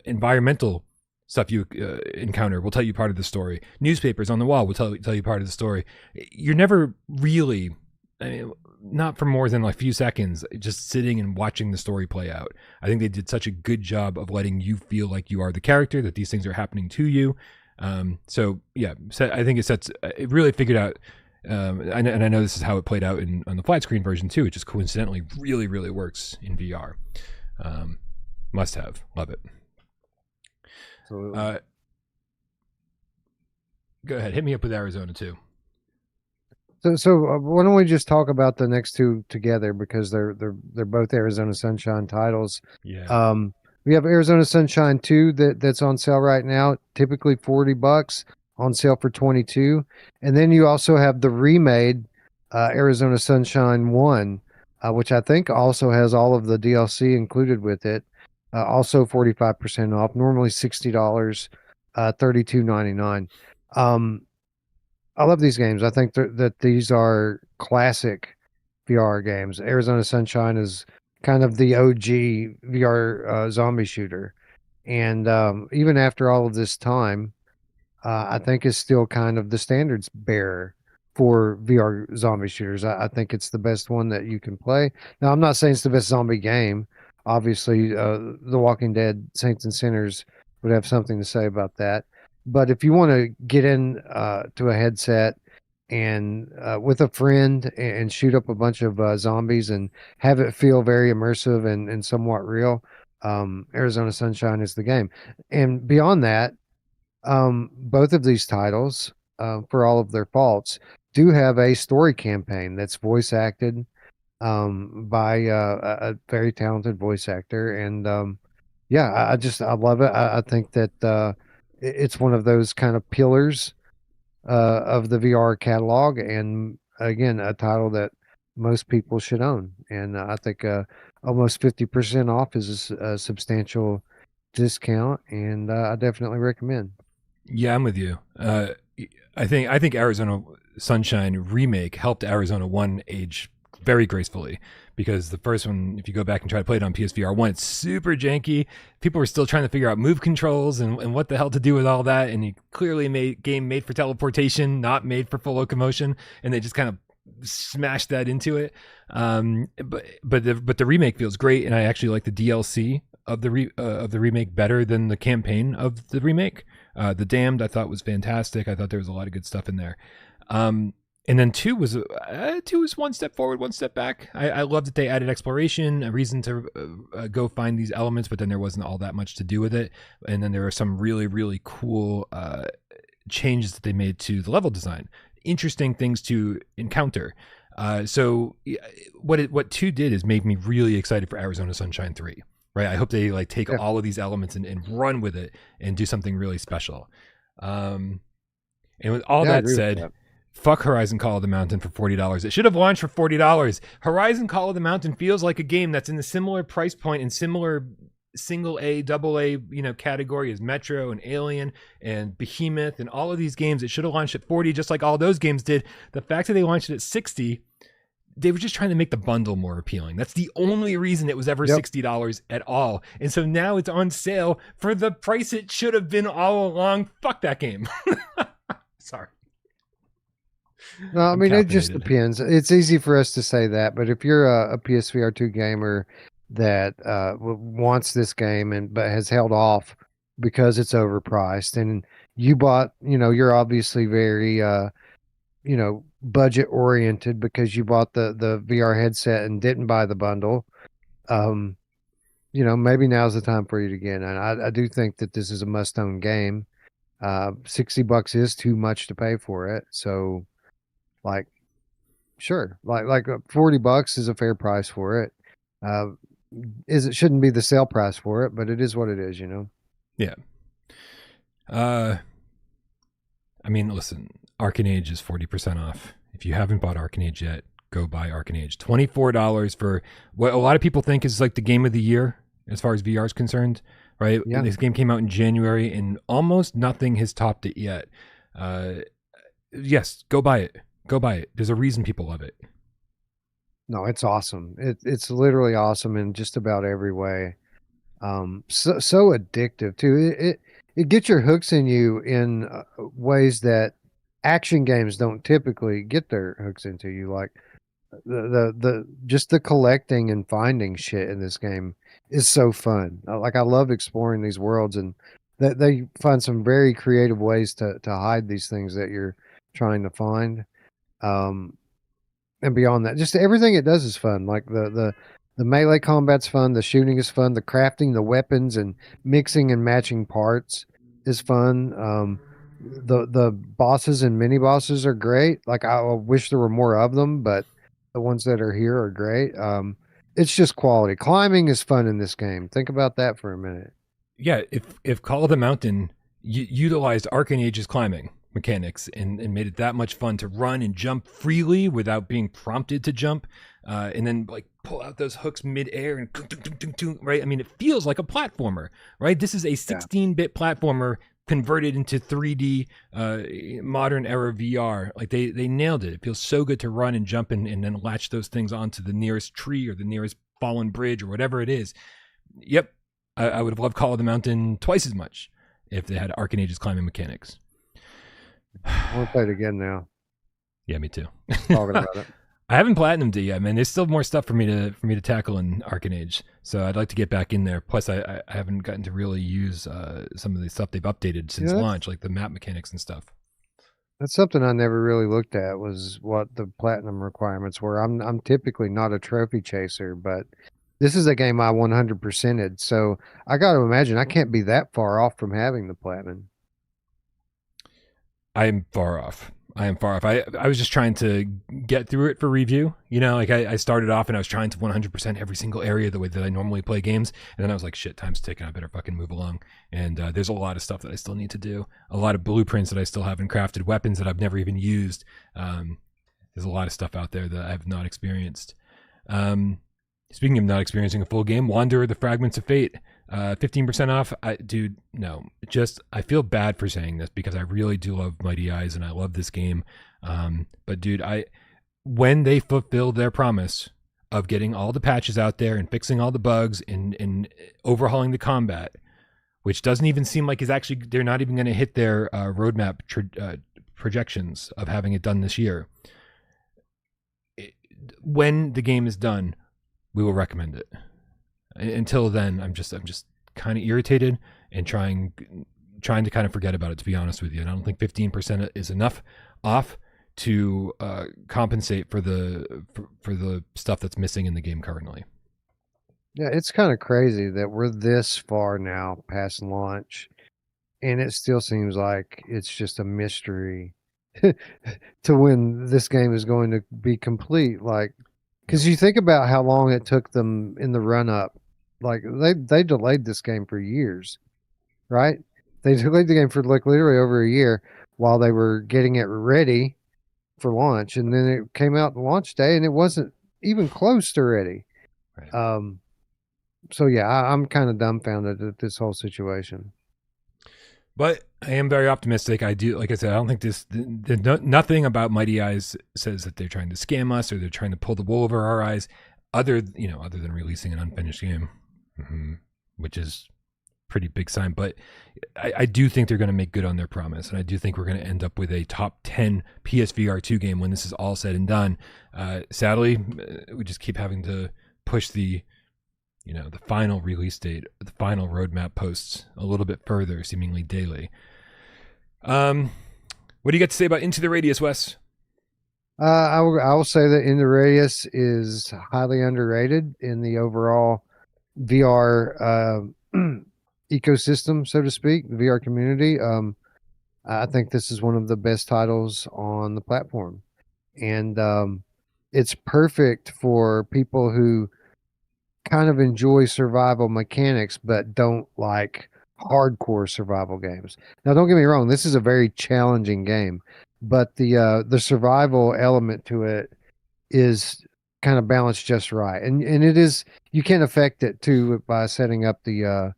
environmental stuff you encounter will tell you part of the story. Newspapers on the wall will tell you part of the story. You're never really. I mean, not for more than a few seconds, just sitting and watching the story play out. I think they did such a good job of letting you feel like you are the character, that these things are happening to you. So yeah, I think it really figured out, and I know this is how it played out on the flat screen version too. It just coincidentally really, really works in VR. Must have, love it.
Absolutely.
Go ahead, hit me up with Arizona too.
So why don't we just talk about the next two together, because they're both Arizona Sunshine titles.
Yeah.
We have Arizona Sunshine 2 that's on sale right now, typically $40, on sale for 22. And then you also have the remade Arizona Sunshine 1, which I think also has all of the DLC included with it. Also 45% off, normally $60, $32.99. I love these games. I think that these are classic VR games. Arizona Sunshine is kind of the OG VR zombie shooter. And even after all of this time, I think is still kind of the standards bearer for VR zombie shooters. I think it's the best one that you can play. Now, I'm not saying it's the best zombie game. Obviously, The Walking Dead Saints and Sinners would have something to say about that. But if you want to get in to a headset and with a friend and shoot up a bunch of zombies and have it feel very immersive and somewhat real, Arizona Sunshine is the game. And beyond that, both of these titles, for all of their faults, do have a story campaign that's voice acted by a very talented voice actor. And yeah, I love it. I think that it's one of those kind of pillars of the VR catalog, and again, a title that most people should own. And I think almost 50% off is a substantial discount, and I definitely recommend.
Yeah, I'm with you. I think Arizona Sunshine remake helped Arizona One age very gracefully, because the first one, if you go back and try to play it on PSVR1, it's super janky. People were still trying to figure out move controls and what the hell to do with all that. And you clearly made game made for teleportation, not made for full locomotion, and they just kind of smashed that into it. But the remake feels great, and I actually like the DLC of the remake better than the campaign of the remake. The Damned I thought was fantastic. I thought there was a lot of good stuff in there. And then two was one step forward, one step back. I love that they added exploration, a reason to go find these elements, but then there wasn't all that much to do with it. And then there were some really, really cool changes that they made to the level design, interesting things to encounter. So what two did is made me really excited for Arizona Sunshine 3. Right, I hope they like take all of these elements and run with it and do something really special. And with all that said, fuck Horizon Call of the Mountain for $40. It should have launched for $40. Horizon Call of the Mountain feels like a game that's in a similar price point and similar single A, double A, category as Metro and Alien and Behemoth and all of these games. It should have launched at 40, just like all those games did. The fact that they launched it at 60, they were just trying to make the bundle more appealing. That's the only reason it was ever $60 at all. And so now it's on sale for the price it should have been all along. Fuck that game. Sorry.
No, I mean, it just depends. It's easy for us to say that, but if you're a PSVR2 gamer that wants this game but has held off because it's overpriced, and you bought, you're obviously very budget oriented because you bought the VR headset and didn't buy the bundle. Maybe now's the time for you to get in. And I do think that this is a must own game. $60 is too much to pay for it. So like Sure. Like $40 is a fair price for it. Uh, is it shouldn't be the sale price for it, but it is what it is, you know.
Yeah. I mean, listen, Arcane Age is 40% off. If you haven't bought Arcane Age yet, go buy Arcane Age. $24 for what a lot of people think is like the game of the year as far as VR is concerned, right?
Yeah.
This game came out in January and almost nothing has topped it yet. Yes, go buy it. Go buy it. There's a reason people love it.
No, it's awesome. It's literally awesome in just about every way. So addictive too. It gets your hooks in you in ways that action games don't typically get their hooks into you. Like the just the collecting and finding shit in this game is so fun. Like I love exploring these worlds, and that they find some very creative ways to hide these things that you're trying to find. Um, and beyond that, just everything it does is fun. Like the melee combat's fun, the shooting is fun, the crafting, the weapons, and mixing and matching parts is fun. The bosses and mini bosses are great. Like I wish there were more of them, but the ones that are here are great. It's just quality. Climbing is fun in this game. Think about that for a minute.
Yeah, if Call of the Mountain utilized Arcane Age's climbing mechanics and made it that much fun to run and jump freely without being prompted to jump, and then like pull out those hooks mid-air and right? I mean, it feels like a platformer, right? This is a 16-bit platformer converted into 3D modern era VR. Like they nailed it. It feels so good to run and jump and then latch those things onto the nearest tree or the nearest fallen bridge or whatever it is. Yep, I would have loved Call of the Mountain twice as much if they had Arcane Age's climbing mechanics.
I want to play it again now.
Yeah, me too.
Talking about it.
I haven't platinumed it yet, man. There's still more stuff for me to tackle in Arcane Age, so I'd like to get back in there. Plus, I haven't gotten to really use some of the stuff they've updated since launch, like the map mechanics and stuff.
That's something I never really looked at, was what the platinum requirements were. I'm typically not a trophy chaser, but this is a game I 100%ed, so I got to imagine I can't be that far off from having the platinum.
I am far off. I was just trying to get through it for review. You know, like I started off and I was trying to 100% every single area the way that I normally play games. And then I was like, shit, time's ticking. I better fucking move along. And there's a lot of stuff that I still need to do. A lot of blueprints that I still haven't crafted, weapons that I've never even used. There's a lot of stuff out there that I have not experienced. Speaking of not experiencing a full game, Wanderer, the Fragments of Fate. 15% off. Dude, no. I feel bad for saying this because I really do love Mighty Eyes and I love this game. But dude, when they fulfill their promise of getting all the patches out there and fixing all the bugs and overhauling the combat, which doesn't even seem like they're not even going to hit their roadmap projections of having it done this year. When the game is done, we will recommend it. Until then, I'm just kind of irritated and trying to kind of forget about it, to be honest with you. And I don't think 15% is enough off to compensate for the stuff that's missing in the game currently.
Yeah, it's kind of crazy that we're this far now past launch, and it still seems like it's just a mystery to when this game is going to be complete. Like, because you think about how long it took them in the run up. Like they delayed this game for years, right? They delayed the game for like literally over a year while they were getting it ready for launch, and then it came out on launch day, and it wasn't even close to ready.
Right.
So yeah, I'm kind of dumbfounded at this whole situation.
But I am very optimistic. I do, like I said, I don't think nothing about Mighty Eyes says that they're trying to scam us or they're trying to pull the wool over our eyes, other than releasing an unfinished game. Mm-hmm. Which is pretty big sign, but I do think they're going to make good on their promise, and I do think we're going to end up with a top 10 PSVR2 game when this is all said and done. Sadly, we just keep having to push the final release date, the final roadmap posts a little bit further, seemingly daily. What do you got to say about Into the Radius, Wes?
I will say that In the Radius is highly underrated in the overall VR ecosystem, so to speak, the VR community. I think this is one of the best titles on the platform, and it's perfect for people who kind of enjoy survival mechanics but don't like hardcore survival games. Now, don't get me wrong, this is a very challenging game, but the survival element to it is kind of balanced just right. And it is, you can affect it too by setting up the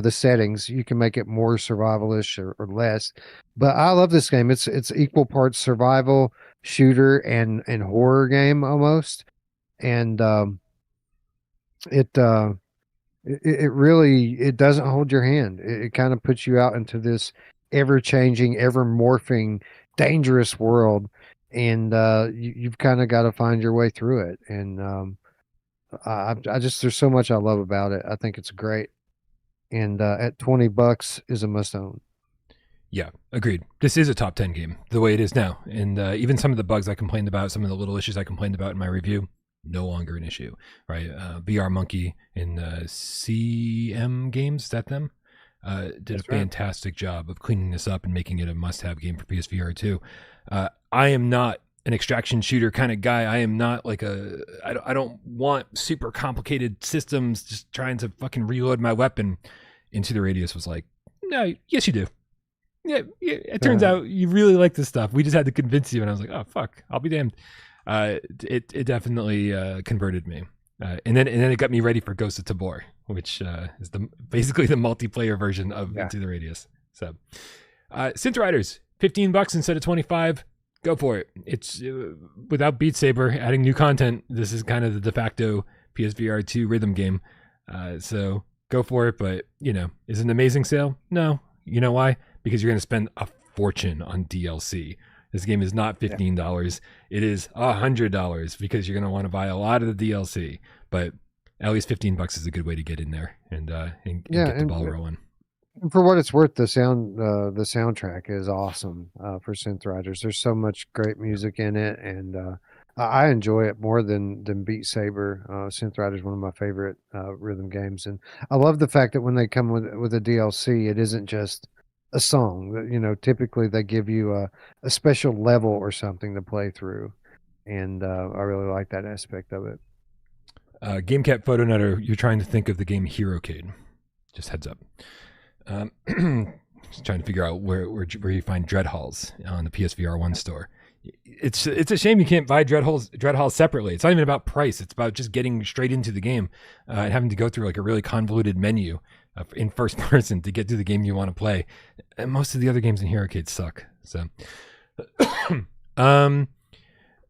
settings. You can make it more survivalish or less. But I love this game. It's equal parts survival, shooter, and horror game almost. And it uh it really, it doesn't hold your hand. It kind of puts you out into this ever changing, ever morphing, dangerous world, and you've kind of got to find your way through it. And I just, there's so much I love about it. I think it's great, and at $20 is a must own.
Yeah, agreed. This is a top 10 game the way it is now. And even some of the bugs I complained about, some of the little issues I complained about in my review, no longer an issue, right? VR Monkey and CM Games, is that them? Did
That's
a
right.
fantastic job of cleaning this up and making it a must-have game for PSVR2. I am not an extraction shooter kind of guy. I am not like I don't want super complicated systems just trying to fucking reload my weapon. Into the Radius was like, no, yes you do. Yeah, it turns out you really like this stuff. We just had to convince you, and I was like, oh fuck, I'll be damned. It definitely converted me, and then it got me ready for Ghost of Tabor, which is basically the multiplayer version of Into the Radius. So, Synth Riders, $15 instead of 25. Go for it. It's without Beat Saber adding new content. This is kind of the de facto PSVR2 rhythm game. So go for it. But is it an amazing sale? No. You know why? Because you're going to spend a fortune on DLC. This game is not $15. It is $100 because you're going to want to buy a lot of the DLC. But at least $15 is a good way to get in there and get the ball rolling.
For what it's worth, the soundtrack is awesome for Synth Riders. There's so much great music in it, and I enjoy it more than Beat Saber. Synth Riders is one of my favorite rhythm games, and I love the fact that when they come with a DLC, it isn't just a song. Typically they give you a special level or something to play through, and I really like that aspect of it.
GameCat Photo Nutter, you're trying to think of the game HeroCade. Just heads up. Just trying to figure out where you find Dread Halls on the PSVR1 store. It's a shame you can't buy Dread Halls separately. It's not even about price. It's about just getting straight into the game and having to go through like a really convoluted menu in first person to get to the game you want to play. And most of the other games in HeroCade suck. So,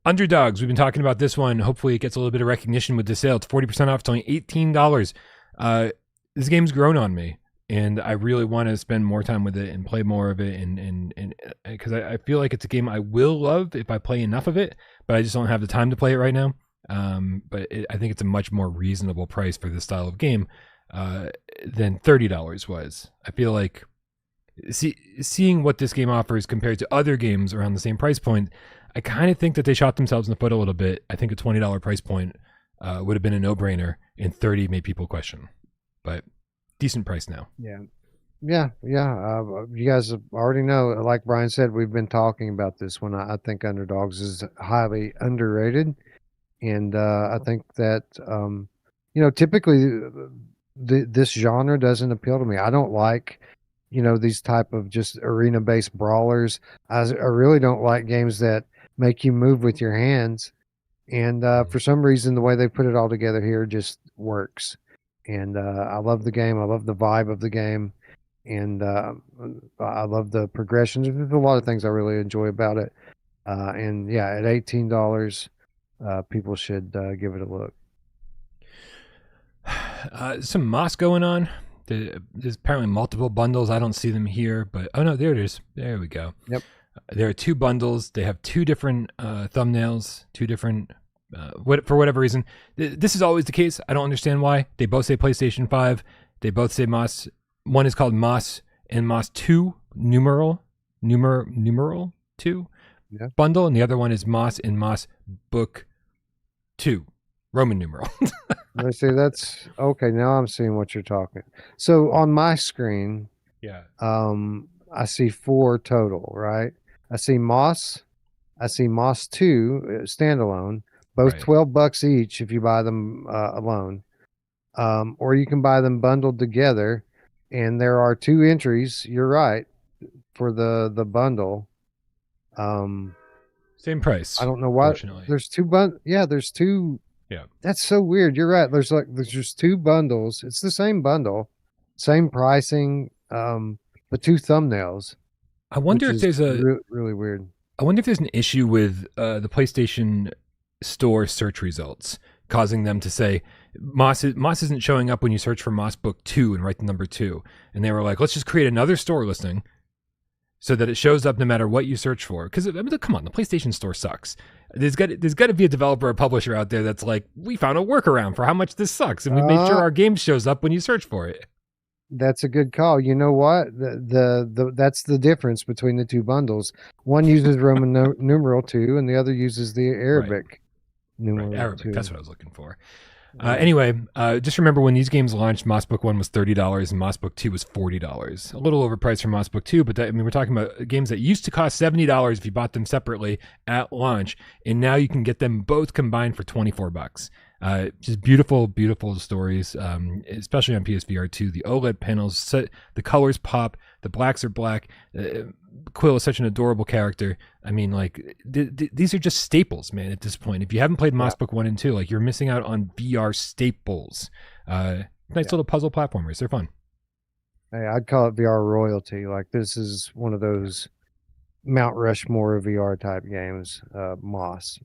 Underdogs. We've been talking about this one. Hopefully, it gets a little bit of recognition with the sale. It's 40% off. It's only $18. This game's grown on me. And I really want to spend more time with it and play more of it, and because I feel like it's a game I will love if I play enough of it, but I just don't have the time to play it right now. But I think it's a much more reasonable price for this style of game than $30 was. I feel like seeing what this game offers compared to other games around the same price point, I kind of think that they shot themselves in the foot a little bit. I think a $20 price point would have been a no-brainer, and $30 made people question, but decent price now.
Yeah. You guys already know, like Brian said, we've been talking about this one. I think Underdogs is highly underrated, and I think that typically this genre doesn't appeal to me. I don't like these type of just arena based brawlers. I really don't like games that make you move with your hands, and for some reason the way they put it all together here just works. And I love the game. I love the vibe of the game, and I love the progressions. There's a lot of things I really enjoy about it. And yeah, at $18, people should give it a look.
Some Moss going on. There's apparently multiple bundles. I don't see them here, but oh no, there it is. There we go.
Yep.
There are two bundles. They have two different thumbnails, two different. For whatever reason, this is always the case. I don't understand why. They both say PlayStation 5. They both say Moss. One is called Moss and Moss 2 numeral 2 bundle, and the other one is Moss and Moss Book 2 Roman numeral.
I see. That's okay. Now I'm seeing what you're talking. So on my screen,
yeah,
I see 4 total. Right. I see Moss, I see Moss 2 standalone, both
Right.
$12 each if you buy them alone. Or you can buy them bundled together. And there are 2 entries, you're right, for the bundle.
Same
I
price,
don't know why
fortunately.
there's 2 yeah, there's 2.
Yeah.
That's so weird. You're right. There's just 2 bundles. It's the same bundle, same pricing, but 2 thumbnails,
I wonder
which
if
is
there's a
really weird.
I wonder if there's an issue with the PlayStation Store search results causing them to say Moss isn't showing up when you search for Moss Book 2 and write the number 2. And they were like, let's just create another store listing so that it shows up no matter what you search for. Because I mean, come on, the PlayStation Store sucks. There's got to be a developer or publisher out there that's like, we found a workaround for how much this sucks, and we made sure
Uh,
our game shows up when you search for it.
that's a good call. You know what? That's the difference between the 2 bundles. One uses Roman numeral 2, and the other uses the
Right,
Arabic
right,
numeral
Arabic.
2.
That's what I was looking for.
Yeah.
Anyway, just remember when these games launched, Moss Book 1 was $30 and Moss Book 2 was $40. A little overpriced for Moss Book 2, but I mean, we're talking about games that used to cost $70 if you bought them separately at launch, and now you can get them both combined for $24. Just beautiful, beautiful stories, especially on PSVR2. The OLED panels, the colors pop, the blacks are black. Quill is such an adorable character. I mean, like these are just staples, man. At this point, if you haven't played
Yeah.
Moss Book 1 and 2, like you're missing out on VR staples. Nice little puzzle platformers. They're fun.
Hey, I'd call it VR royalty. Like this is one of those Mount Rushmore VR type games. Moss,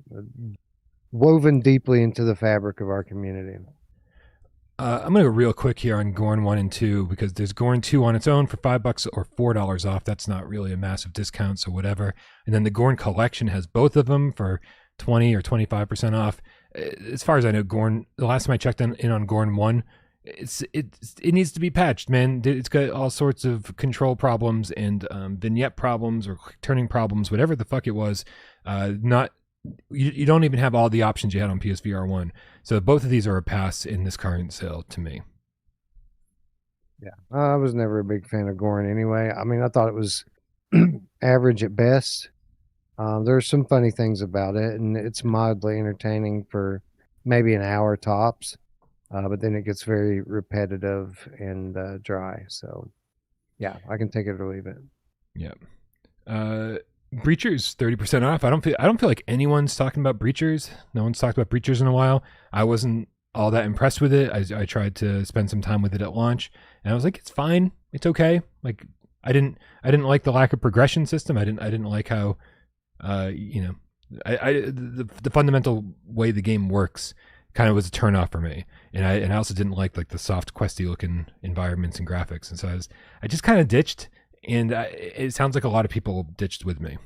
woven deeply into the fabric of our community.
I'm gonna go real quick here on Gorn 1 and 2 because there's Gorn 2 on its own for $5 or $4 off. That's not really a massive discount, so whatever. And then the Gorn collection has both of them for 20 or 25% off. As far as I know, Gorn. The last time I checked in on Gorn 1, it needs to be patched, man. It's got all sorts of control problems and vignette problems or turning problems, whatever the fuck it was. Not you don't even have all the options you had on PSVR 1. So both of these are a pass in this current sale to me.
Yeah, I was never a big fan of Gorn anyway. I mean, I thought it was average at best. There's some funny things about it, and it's mildly entertaining for maybe an hour tops. But then it gets very repetitive and dry. So, yeah, I can take it or leave it.
Yeah. Breachers 30% off. I don't feel like anyone's talking about Breachers. No one's talked about Breachers in a while. I wasn't all that impressed with it. I tried to spend some time with it at launch, and I was like, it's fine. It's okay. Like I didn't like the lack of progression system. I didn't like how the fundamental way the game works kind of was a turn off for me. And I also didn't like the soft questy looking environments and graphics. And so I just kind of ditched. And it sounds like a lot of people ditched with me.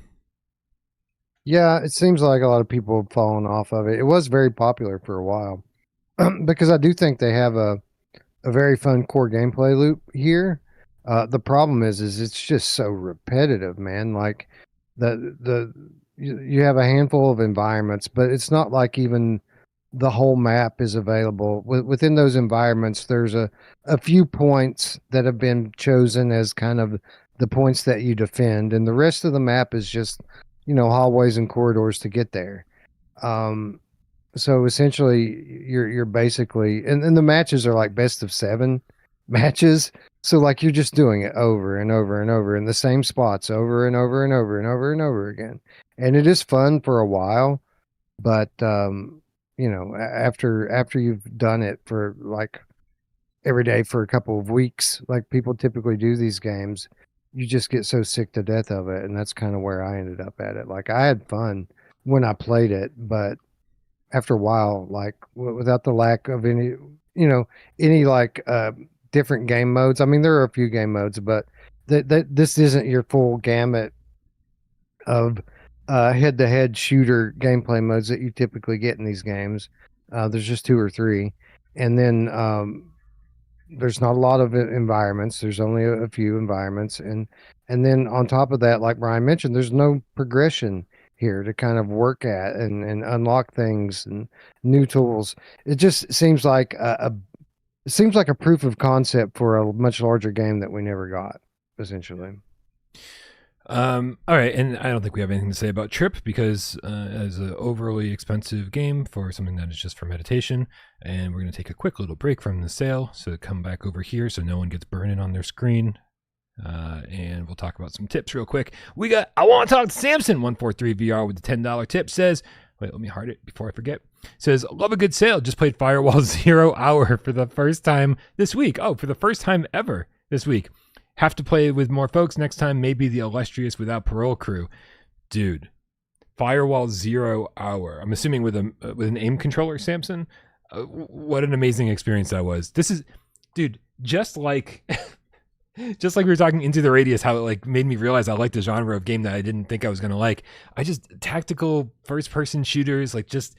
Yeah, it seems like a lot of people have fallen off of it. It was very popular for a while because I do think they have a very fun core gameplay loop here. The problem is it's just so repetitive, man. Like you have a handful of environments, but it's not like even the whole map is available. Within those environments, there's a few points that have been chosen as kind of the points that you defend, and the rest of the map is just, hallways and corridors to get there. So essentially you're basically, and the matches are like best of 7 matches. So like you're just doing it over and over and over in the same spots over and over and over and over and over again. And it is fun for a while, but after you've done it for like every day for a couple of weeks, like people typically do these games, you just get so sick to death of it. And that's kind of where I ended up at it. Like I had fun when I played it, but after a while, like without the lack of any like different game modes. I mean, there are a few game modes, but this isn't your full gamut of head-to-head shooter gameplay modes that you typically get in these games. There's just 2 or 3, and then there's not a lot of environments. There's only a few environments, and then on top of that, like Brian mentioned, there's no progression here to kind of work at and unlock things and new tools. It just seems like a proof of concept for a much larger game that we never got, essentially.
All right, and I don't think we have anything to say about Trip because as an overly expensive game for something that is just for meditation, and we're going to take a quick little break from the sale, so come back over here so no one gets burning on their screen, and we'll talk about some tips real quick. We got I want to talk to Samson 143 VR with the $10 tip says. Wait, let me heart it before I forget. Says, love a good sale. Just played Firewall 0 Hour for the first time this week. Oh, for the first time ever this week. Have to play with more folks next time. Maybe the illustrious without parole crew. Dude, Firewall 0 Hour. I'm assuming with an aim controller, Samson. What an amazing experience that was. This is, dude, just like we were talking Into the Radius, how it like made me realize I liked the genre of game that I didn't think I was gonna like. I just tactical first person shooters, like just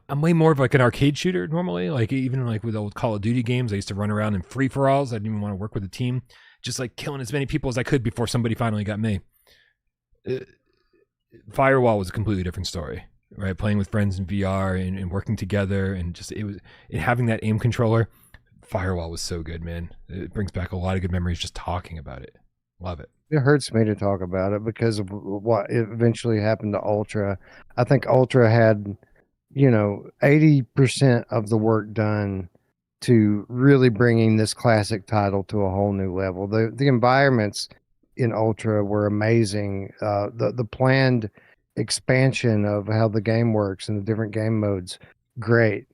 I'm way more of like an arcade shooter normally. Like even like with old Call of Duty games, I used to run around in free for alls. I didn't even want to work with a team, just like killing as many people as I could before somebody finally got me. Firewall was a completely different story, right? Playing with friends in VR and working together, and just having that aim controller. Firewall was so good, man. It brings back a lot of good memories just talking about it. Love it.
It hurts me to talk about it because of what eventually happened to Ultra. I think Ultra had, 80% of the work done to really bringing this classic title to a whole new level. The environments in Ultra were amazing. The planned expansion of how the game works and the different game modes, great.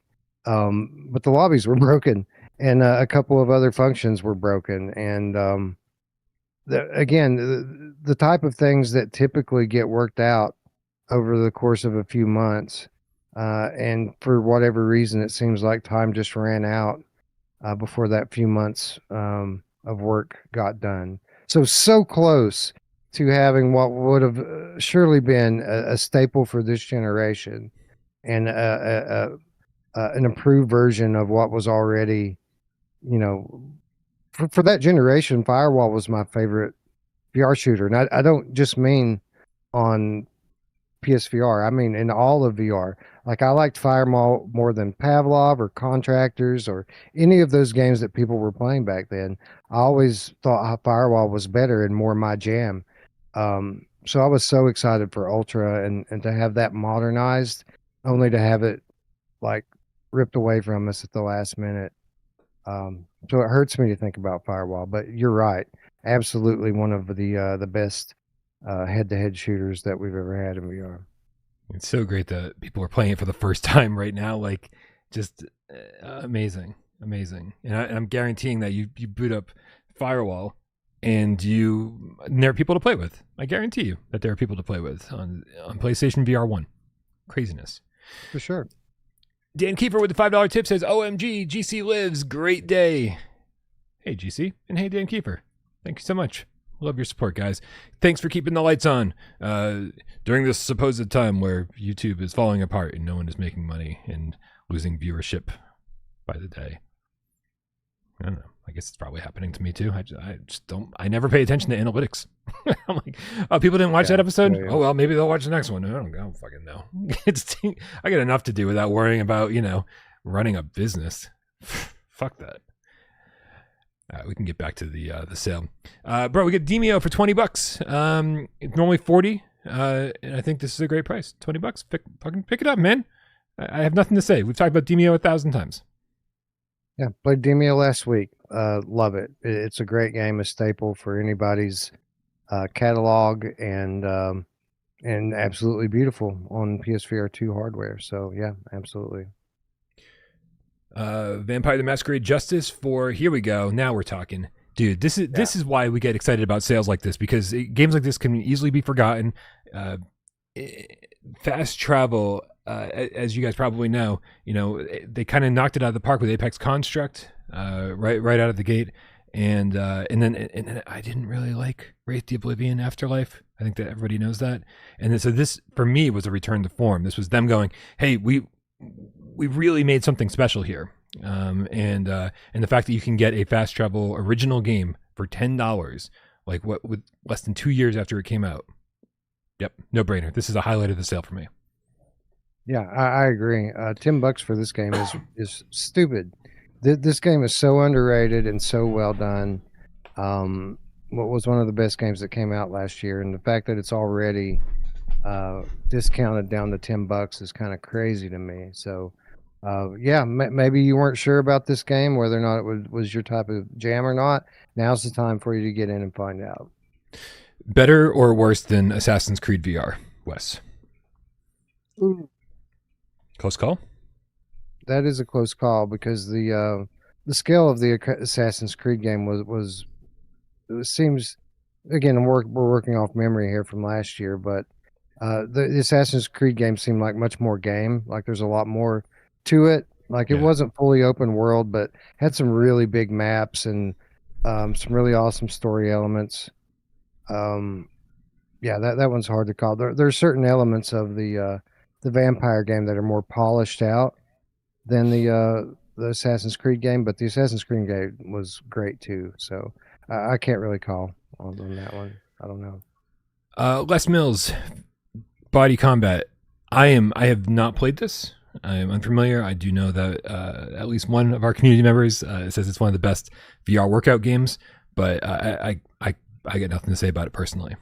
But the lobbies were broken, and a couple of other functions were broken. And the type of things that typically get worked out over the course of a few months, and for whatever reason, it seems like time just ran out before that few months of work got done. So close to having what would have surely been a staple for this generation, and an improved version of what was already, for that generation. Firewall was my favorite VR shooter, and I don't just mean on PSVR. I mean in all of VR. Like I liked Firewall more than Pavlov or Contractors or any of those games that people were playing back then. I always thought Firewall was better and more my jam. So I was so excited for Ultra and to have that modernized, only to have it like ripped away from us at the last minute. So it hurts me to think about Firewall, but you're right. Absolutely one of the best head-to-head shooters that we've ever had in VR.
It's so great that people are playing it for the first time right now. Like, just amazing. And I'm guaranteeing that you boot up Firewall and there are people to play with. I guarantee you that there are people to play with on PlayStation VR1. Craziness.
For sure.
Dan Kiefer with the $5 tip says, OMG, GC lives. Great day. Hey, GC. And hey, Dan Kiefer. Thank you so much. Love your support, guys. Thanks for keeping the lights on during this supposed time where YouTube is falling apart and no one is making money and losing viewership by the day. I don't know. I guess it's probably happening to me too. I just don't. I never pay attention to analytics. I'm like, oh, people didn't watch that episode. Yeah. Oh well, maybe they'll watch the next one. I don't fucking know. I got enough to do without worrying about running a business. Fuck that. We can get back to the sale, bro. We get Demio for $20. It's normally $40, and I think this is a great price. $20. Fucking pick it up, man. I have nothing to say. We've talked about Demio 1,000 times.
Yeah, played Demio last week. Love it. It's a great game, a staple for anybody's catalog, and absolutely beautiful on PSVR2 hardware. So yeah, absolutely.
Vampire the Masquerade Justice for here we go. Now we're talking. Dude, this is why we get excited about sales like this, because games like this can easily be forgotten. Fast travel, as you guys probably know, they kind of knocked it out of the park with Apex Construct, right out of the gate, and then I didn't really like Wraith the Oblivion Afterlife. I think that everybody knows that, and then, so this for me was a return to form. This was them going, hey, we really made something special here, and the fact that you can get a fast travel original game for $10, like what, with less than 2 years after it came out. Yep, no brainer. This is a highlight of the sale for me.
Yeah, I agree. $10 for this game is stupid. This game is so underrated and so well done. what was one of the best games that came out last year, and the fact that it's already discounted down to $10 is kind of crazy to me. So, yeah, maybe you weren't sure about this game, whether or not it was your type of jam or not. Now's the time for you to get in and find out.
Better or worse than Assassin's Creed VR, Wes?
Ooh.
Close call?
That is a close call because the scale of the Assassin's Creed game was it seems, again, we're working off memory here from last year, but the Assassin's Creed game seemed like much more game. Like there's a lot more to it. Like it wasn't fully open world, but had some really big maps and some really awesome story elements. Yeah, that one's hard to call. There's certain elements of the vampire game that are more polished out than the Assassin's Creed game, but the Assassin's Creed game was great too. So I can't really call on that one. I don't know.
Les Mills, Body Combat. I have not played this. I am unfamiliar. I do know that at least one of our community members says it's one of the best VR workout games, but I got nothing to say about it personally.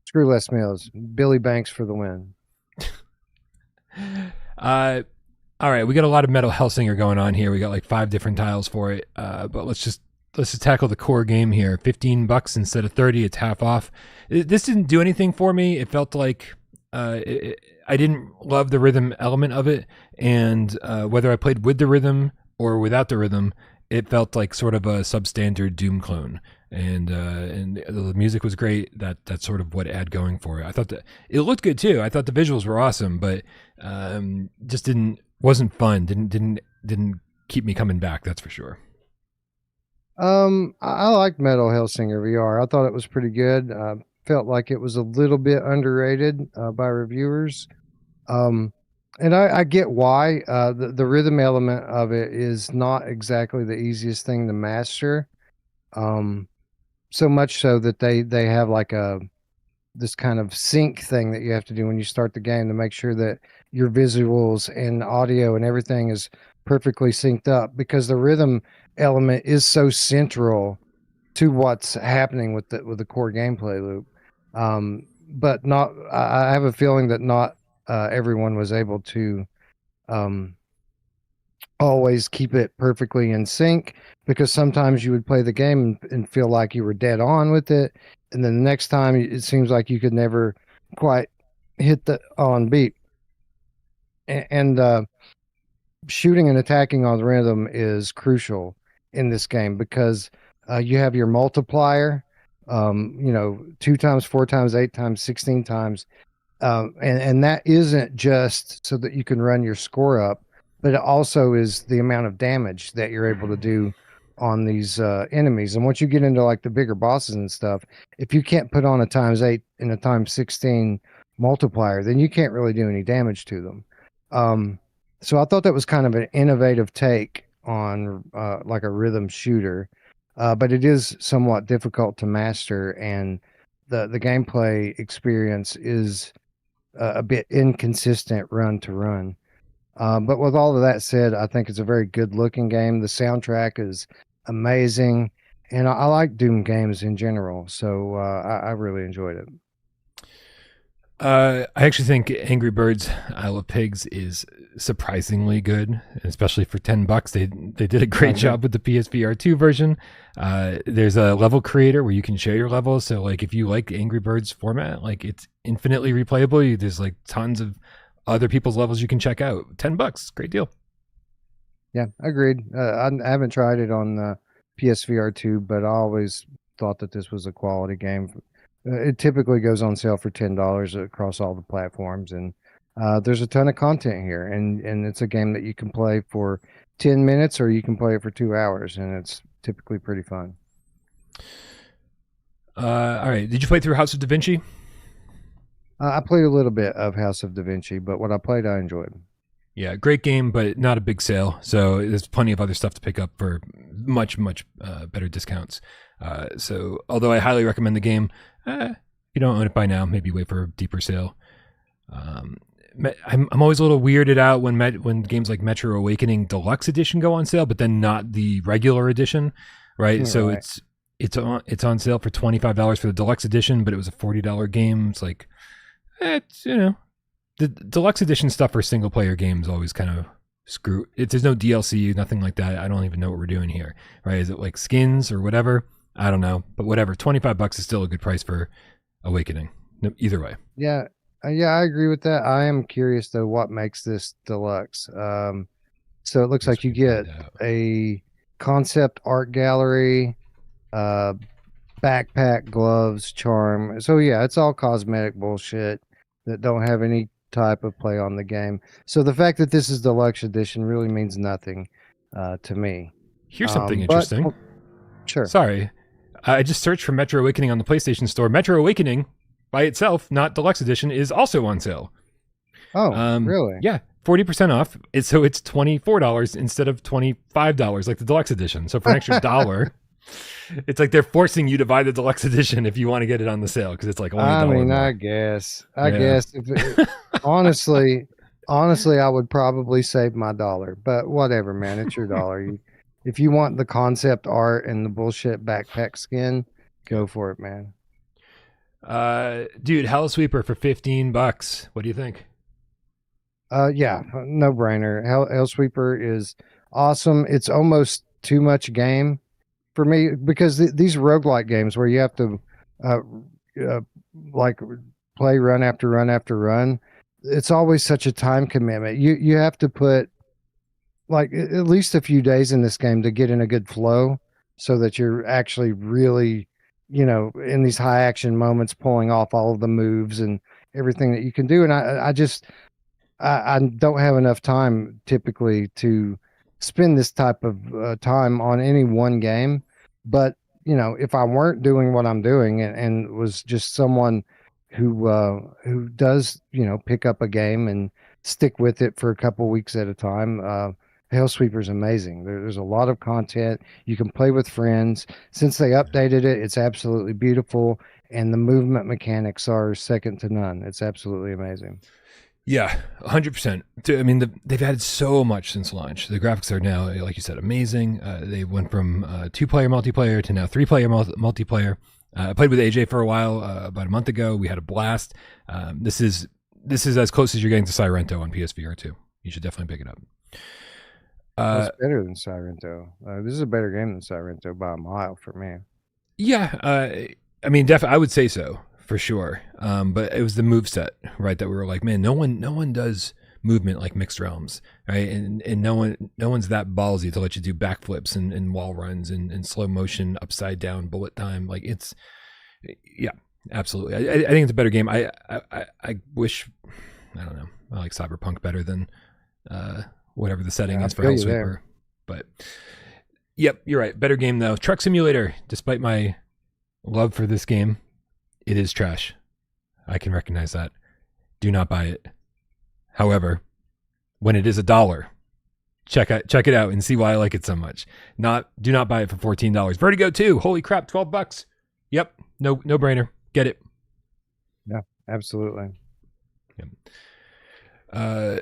Screw Les Mills. Billy Banks for the win.
All right, we got a lot of Metal Hellsinger going on here. We got like 5 different tiles for it, but let's just tackle the core game here. $15 instead of 30. It's half off. This didn't do anything for me. It felt like I didn't love the rhythm element of it, and whether I played with the rhythm or without the rhythm, it felt like sort of a substandard Doom clone. And the music was great. That's sort of what it had going for it. I thought that it looked good too. I thought the visuals were awesome, but just wasn't fun. Didn't keep me coming back. That's for sure.
I liked Metal Hellsinger VR. I thought it was pretty good. Felt like it was a little bit underrated by reviewers. And I get why. The rhythm element of it is not exactly the easiest thing to master. So much so that they have like this kind of sync thing that you have to do when you start the game to make sure that your visuals and audio and everything is perfectly synced up, because the rhythm element is so central to what's happening with the core gameplay loop. But I have a feeling that not everyone was able to always keep it perfectly in sync, because sometimes you would play the game and feel like you were dead on with it, and then the next time it seems like you could never quite hit the on beat. And shooting and attacking on rhythm is crucial in this game, because you have your multiplier, 2 times, 4 times, 8 times, 16 times, and that isn't just so that you can run your score up, but it also is the amount of damage that you're able to do on these enemies. And once you get into like the bigger bosses and stuff, if you can't put on a ×8 and a ×16 multiplier, then you can't really do any damage to them. So I thought that was kind of an innovative take on like a rhythm shooter, but it is somewhat difficult to master, and the gameplay experience is a bit inconsistent run to run. But with all of that said, I think it's a very good looking game. The soundtrack is amazing, and I like Doom games in general, so I really enjoyed it.
I actually think Angry Birds Isle of Pigs is surprisingly good, especially for $10. They did a great job with the PSVR2 version. There's a level creator where you can share your levels. So like if you like Angry Birds format, like it's infinitely replayable. There's like tons of other people's levels you can check out. $10, great deal.
Yeah, agreed. I haven't tried it on PSVR2, but I always thought that this was a quality game. It typically goes on sale for $10 across all the platforms, and there's a ton of content here, and it's a game that you can play for 10 minutes or you can play it for 2 hours, and it's typically pretty fun.
All right, did you play through House of Da Vinci?
I played a little bit of House of Da Vinci, but what I played, I enjoyed.
Yeah, great game, but not a big sale. So there's plenty of other stuff to pick up for much better discounts. So although I highly recommend the game, if you don't own it by now, maybe wait for a deeper sale. I'm always a little weirded out when games like Metro Awakening Deluxe Edition go on sale, but then not the regular edition, right? So it's on sale for $25 for the deluxe edition, but it was a $40 game. It's like, it's, the deluxe edition stuff for single player games always kind of screw. There's no DLC, nothing like that. I don't even know what we're doing here, right? Is it like skins or whatever? I don't know, but whatever. $25 is still a good price for Awakening. No, either way.
Yeah, I agree with that. I am curious though, what makes this deluxe? So it looks like you get a concept art gallery, backpack, gloves, charm. So yeah, it's all cosmetic bullshit that don't have any type of play on the game. So the fact that this is deluxe edition really means nothing to me.
Here's something interesting.
Sure.
Sorry. I just searched for Metro Awakening on the PlayStation Store. Metro Awakening by itself, not deluxe edition, is also on sale.
Oh, really?
Yeah, 40% off. So it's $24 instead of $25 like the deluxe edition. So for an extra $1, it's like they're forcing you to buy the deluxe edition if you want to get it on the sale because it's like only $1 more.
I guess. Honestly, I would probably save my $1, but whatever, man. It's your dollar. If you want the concept art and the bullshit backpack skin, go for it, man.
Dude, Hell Sweeper for $15. What do you think?
Yeah, no brainer. Hell Sweeper is awesome. It's almost too much game for me because these roguelike games where you have to like play run after run after run, it's always such a time commitment. You have to put like at least a few days in this game to get in a good flow so that you're actually really, in these high action moments, pulling off all of the moves and everything that you can do. And I don't have enough time typically to spend this type of time on any one game. But, if I weren't doing what I'm doing and was just someone who does, pick up a game and stick with it for a couple weeks at a time, Hell Sweeper is amazing. There's a lot of content. You can play with friends. Since they updated it, it's absolutely beautiful. And the movement mechanics are second to none. It's absolutely amazing.
Yeah, 100%. I mean, they've added so much since launch. The graphics are now, like you said, amazing. They went from 2-player multiplayer to now 3-player multiplayer. I played with AJ for a while, about a month ago. We had a blast. This is as close as you're getting to Sirento on PSVR2. You should definitely pick it up.
It's better than Sirento. This is a better game than Sirento by a mile for me.
Yeah, I mean, definitely, I would say so for sure. But it was the move set, right? That we were like, man, no one does movement like Mixed Realms, right? And no one's that ballsy to let you do backflips and wall runs and slow motion upside down bullet time. Like yeah, absolutely. I think it's a better game. I wish, I don't know, I like Cyberpunk better than whatever the setting is for Hellsweeper. But yep, you're right. Better game though. Truck Simulator, despite my love for this game, it is trash. I can recognize that. Do not buy it. However, when it is $1, check it out and see why I like it so much. Do not buy it for $14. Vertigo 2, holy crap, $12. Yep, no brainer. Get it.
Yeah, absolutely.
Yeah.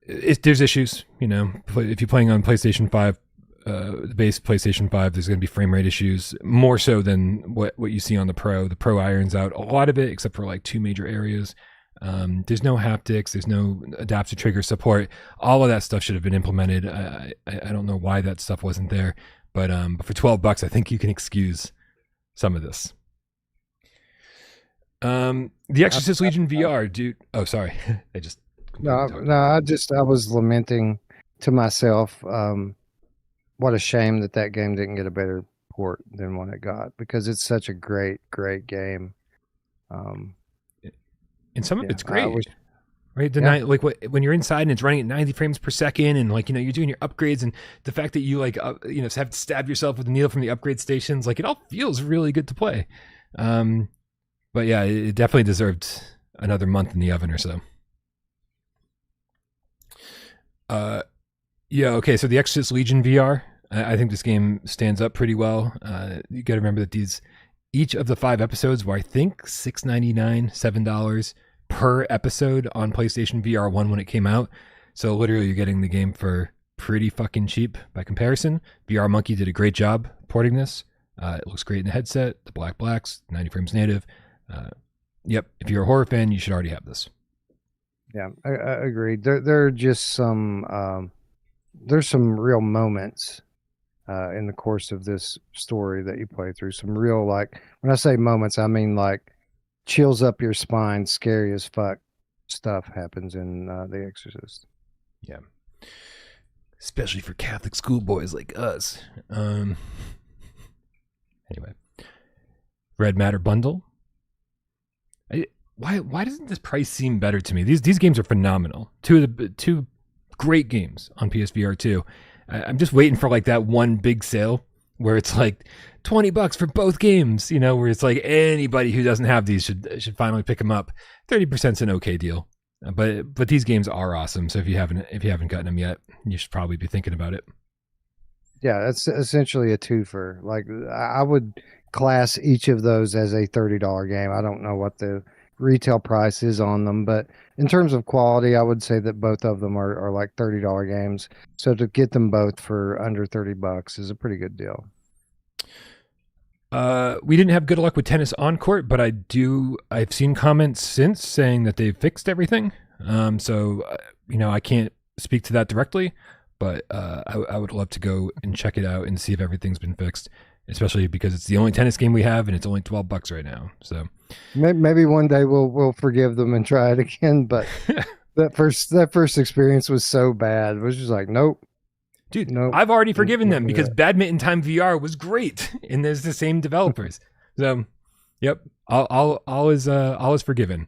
There's issues, if you're playing on PlayStation 5, the base PlayStation 5, there's going to be frame rate issues more so than what you see on the Pro. The Pro irons out a lot of it, except for like 2 major areas. There's no haptics, there's no adaptive trigger support. All of that stuff should have been implemented. I don't know why that stuff wasn't there, but for $12, I think you can excuse some of this. The Exorcist Legion VR, dude. Oh, sorry.
I was lamenting to myself, what a shame that game didn't get a better port than what it got, because it's such a great game.
And some of it's great, right? When you're inside and it's running at 90 frames per second, and you're doing your upgrades, and the fact that you have to stab yourself with a needle from the upgrade stations, it all feels really good to play. But yeah, it definitely deserved another month in the oven or so. Yeah, okay, so the Exorcist Legion VR, I think this game stands up pretty well. You got to remember that each of the 5 episodes were, I think, $6.99, $7 per episode on PlayStation VR 1 when it came out. So literally you're getting the game for pretty fucking cheap by comparison. VR Monkey did a great job porting this It looks great in the headset. The blacks, 90 frames native. Yep. If you're a horror fan, you should already have this.
Yeah, I agree. There are just there's some real moments in the course of this story that you play through. Some real, like, when I say moments, I mean like chills up your spine, scary as fuck stuff happens in The Exorcist.
Yeah. Especially for Catholic schoolboys like us. Anyway. Red Matter bundle. Why doesn't this price seem better to me? These games are phenomenal. Two great games on PSVR2. I'm just waiting for like that one big sale where it's like $20 for both games, you know, where it's like anybody who doesn't have these should finally pick them up. 30% is an okay deal. But these games are awesome. So if you haven't gotten them yet, you should probably be thinking about it.
Yeah, that's essentially a twofer. Like, I would class each of those as a $30 game. I don't know what the retail price is on them, but in terms of quality, I would say that both of them are like $30 games. So to get them both for under $30 is a pretty good deal.
We didn't have good luck with Tennis on Court, but I've seen comments since saying that they've fixed everything. You know, I can't speak to that directly, but I would love to go and check it out and see if everything's been fixed, especially because it's the only tennis game we have and it's only $12 right now. So
maybe one day we'll forgive them and try it again. But that first experience was so bad. It was just like, nope.
Dude, nope. I've already forgiven them because Badminton Time VR was great, and there's the same developers. So, yep, all is forgiven.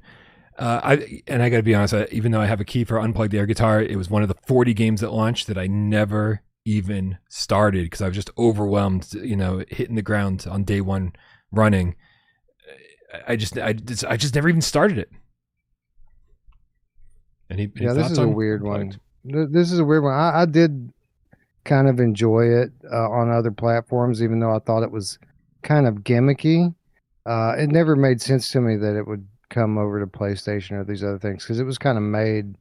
I got to be honest, even though I have a key for Unplugged Air Guitar, it was one of the 40 games that launched that I never even started because I was just overwhelmed, you know, hitting the ground on day one running. I just never even started it.
This is a weird one. This is a weird one. I did kind of enjoy it on other platforms, even though I thought it was kind of gimmicky. It never made sense to me that it would come over to PlayStation or these other things because it was kind of made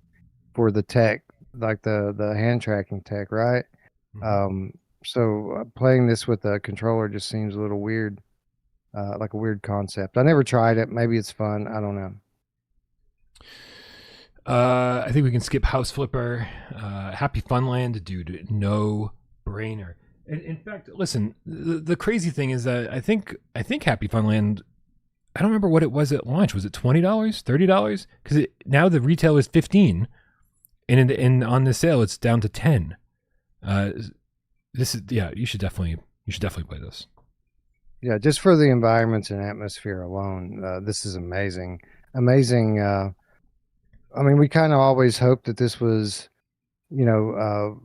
for the tech, like the hand tracking tech, right? Mm-hmm. So playing this with a controller just seems a little weird, like a weird concept. I never tried it. Maybe it's fun. I don't know.
I think we can skip House Flipper. Happy Funland, dude, no brainer. In fact, listen, the crazy thing is that I think Happy Funland, I don't remember what it was at launch. Was it $20, $30? Because now the retail is $15, and on the sale it's down to $10. You should definitely play this.
Yeah, just for the environments and atmosphere alone, this is amazing. I mean, we kind of always hoped that this was, you know,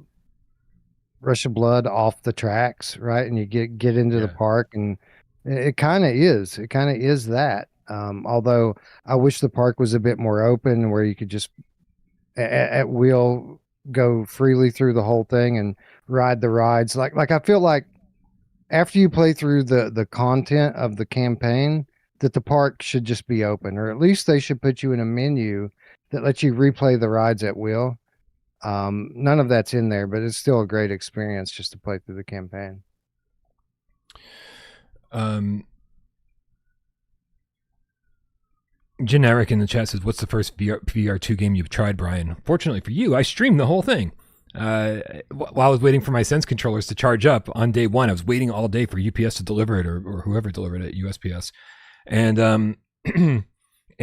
Rush of Blood off the tracks, right? And you get into the park, and it kind of is. It kind of is that. Although I wish the park was a bit more open, where you could just at will go freely through the whole thing and ride the rides. Like I feel like after you play through the content of the campaign, that the park should just be open, or at least they should put you in a menu that lets you replay the rides at will. None of that's in there, but it's still a great experience just to play through the campaign.
Generic in the chat says, what's the first VR2 game you've tried, Brian? Fortunately for you, I streamed the whole thing. While I was waiting for my Sense controllers to charge up on day one, I was waiting all day for UPS to deliver it, or whoever delivered it, USPS. And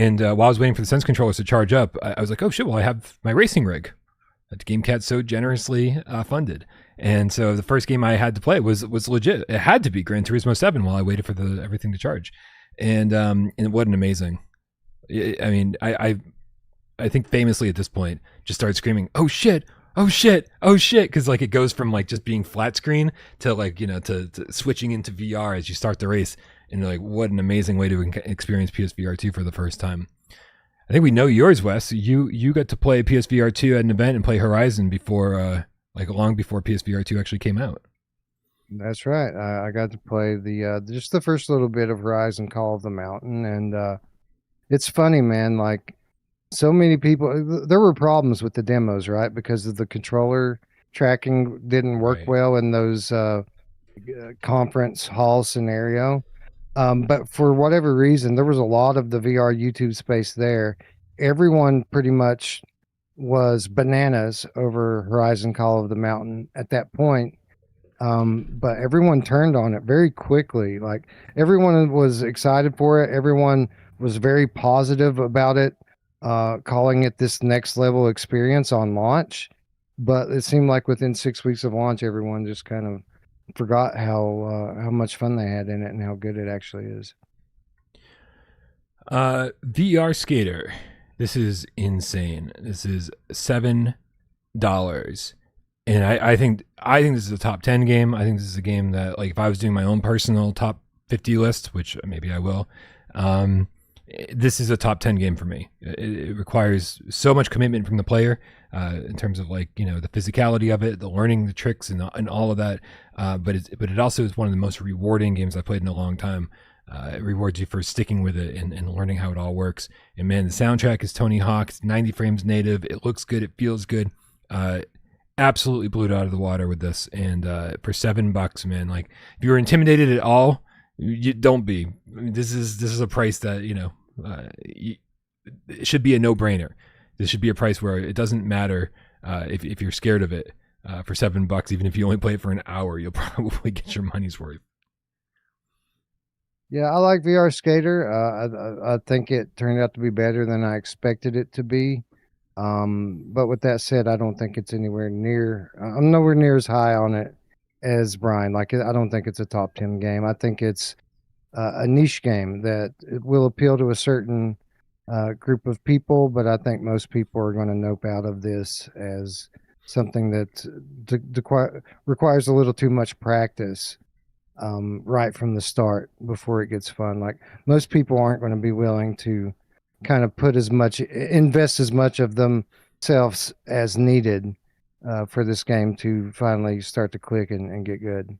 while I was waiting for the Sense controllers to charge up, I was like, oh shit, well, I have my racing rig that GameCat so generously funded. And so the first game I had to play was legit. It had to be Gran Turismo 7 while I waited for everything to charge. And what an amazing. I mean, I think famously at this point just started screaming, oh shit, because like it goes from like just being flat screen to like, you know, to switching into VR as you start the race. And you're like, what an amazing way to experience PSVR2 for the first time. I think we know yours, Wes. You got to play PSVR2 at an event and play Horizon before, long before PSVR2 actually came out.
That's right. I got to play just the first little bit of Horizon Call of the Mountain, and it's funny, man. Like, so many people, there were problems with the demos, right? Because of the controller tracking didn't work well in those conference hall scenario. But for whatever reason, there was a lot of the VR YouTube space there. Everyone pretty much was bananas over Horizon Call of the Mountain at that point. But everyone turned on it very quickly. Like everyone was excited for it. Everyone was very positive about it, calling it this next level experience on launch. But it seemed like within 6 weeks of launch, everyone just kind of forgot how much fun they had in it and how good it actually is.
VR Skater. This is insane. This is $7, and I think this is a top 10 game. I think this is a game that, like, if I was doing my own personal top 50 list, which maybe I will, this is a top 10 game for me. It requires so much commitment from the player, in terms of, like, the physicality of it, the learning the tricks and all of that. But it also is one of the most rewarding games I've played in a long time. It rewards you for sticking with it and learning how it all works. And man, the soundtrack is Tony Hawk. It's 90 frames native. It looks good. It feels good. Absolutely blew it out of the water with this. And for $7, man, like, if you were intimidated at all, you don't be. I mean, this is a price that it should be a no-brainer. This should be a price where it doesn't matter if you're scared of it. For $7, even if you only play it for an hour, you'll probably get your money's worth.
Yeah, I like VR Skater. I think it turned out to be better than I expected it to be. But with that said, I don't think it's anywhere near. I'm nowhere near as high on it as Brian. Like, I don't think it's a top 10 game. I think it's a niche game that it will appeal to a certain group of people, but I think most people are going to nope out of this as something that requires a little too much practice right from the start before it gets fun. Like, most people aren't going to be willing to kind of invest as much of themselves as needed for this game to finally start to click and get good.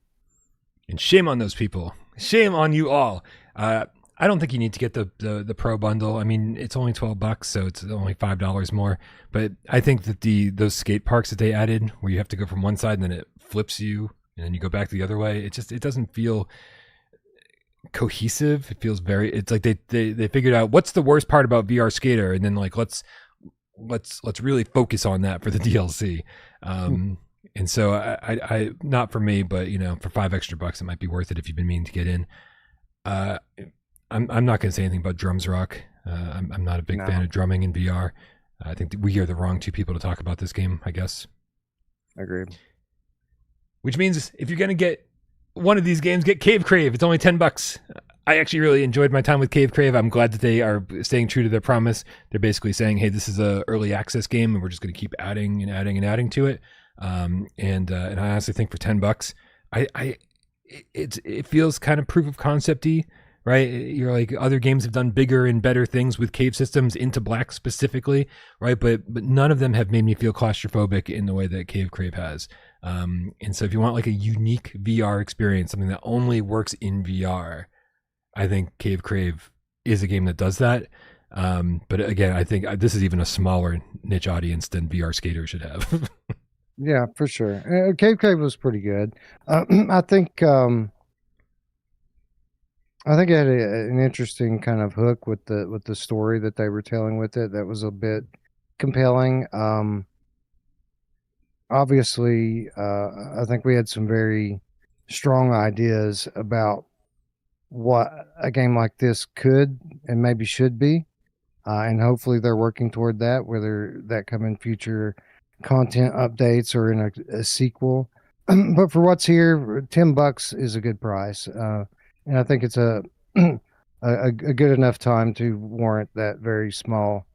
And shame on those people. Shame on you all. I don't think you need to get the pro bundle. I mean, it's only $12, so it's only $5 more. But I think that those skate parks that they added, where you have to go from one side and then it flips you and then you go back the other way, it doesn't feel cohesive. It feels it's like they figured out what's the worst part about VR Skater, and then, like, let's really focus on that for the DLC. And so I not for me, but for $5 extra, it might be worth it if you've been meaning to get in. I'm not going to say anything about drums rock. I'm not a big fan of drumming in VR. I think that we are the wrong two people to talk about this game, I guess.
Agreed.
Which means if you're going to get one of these games, get Cave Crave. It's only $10. I actually really enjoyed my time with Cave Crave. I'm glad that they are staying true to their promise. They're basically saying, hey, this is a early access game, and we're just going to keep adding and adding and adding to it. And I honestly think for $10, it feels kind of proof of concept-y, right? You're like, other games have done bigger and better things with cave systems, Into Black specifically, right? But none of them have made me feel claustrophobic in the way that Cave Crave has. And so if you want, like, a unique VR experience, something that only works in VR, I think Cave Crave is a game that does that. But again, I think this is even a smaller niche audience than VR Skater should have.
Yeah, for sure. Cave Crave was pretty good. I think it had an interesting kind of hook with the story that they were telling with it that was a bit compelling. Obviously, I think we had some very strong ideas about what a game like this could and maybe should be. And hopefully they're working toward that, whether that come in future content updates or in a sequel. But for what's here, $10 is a good price. And I think it's a good enough time to warrant that very small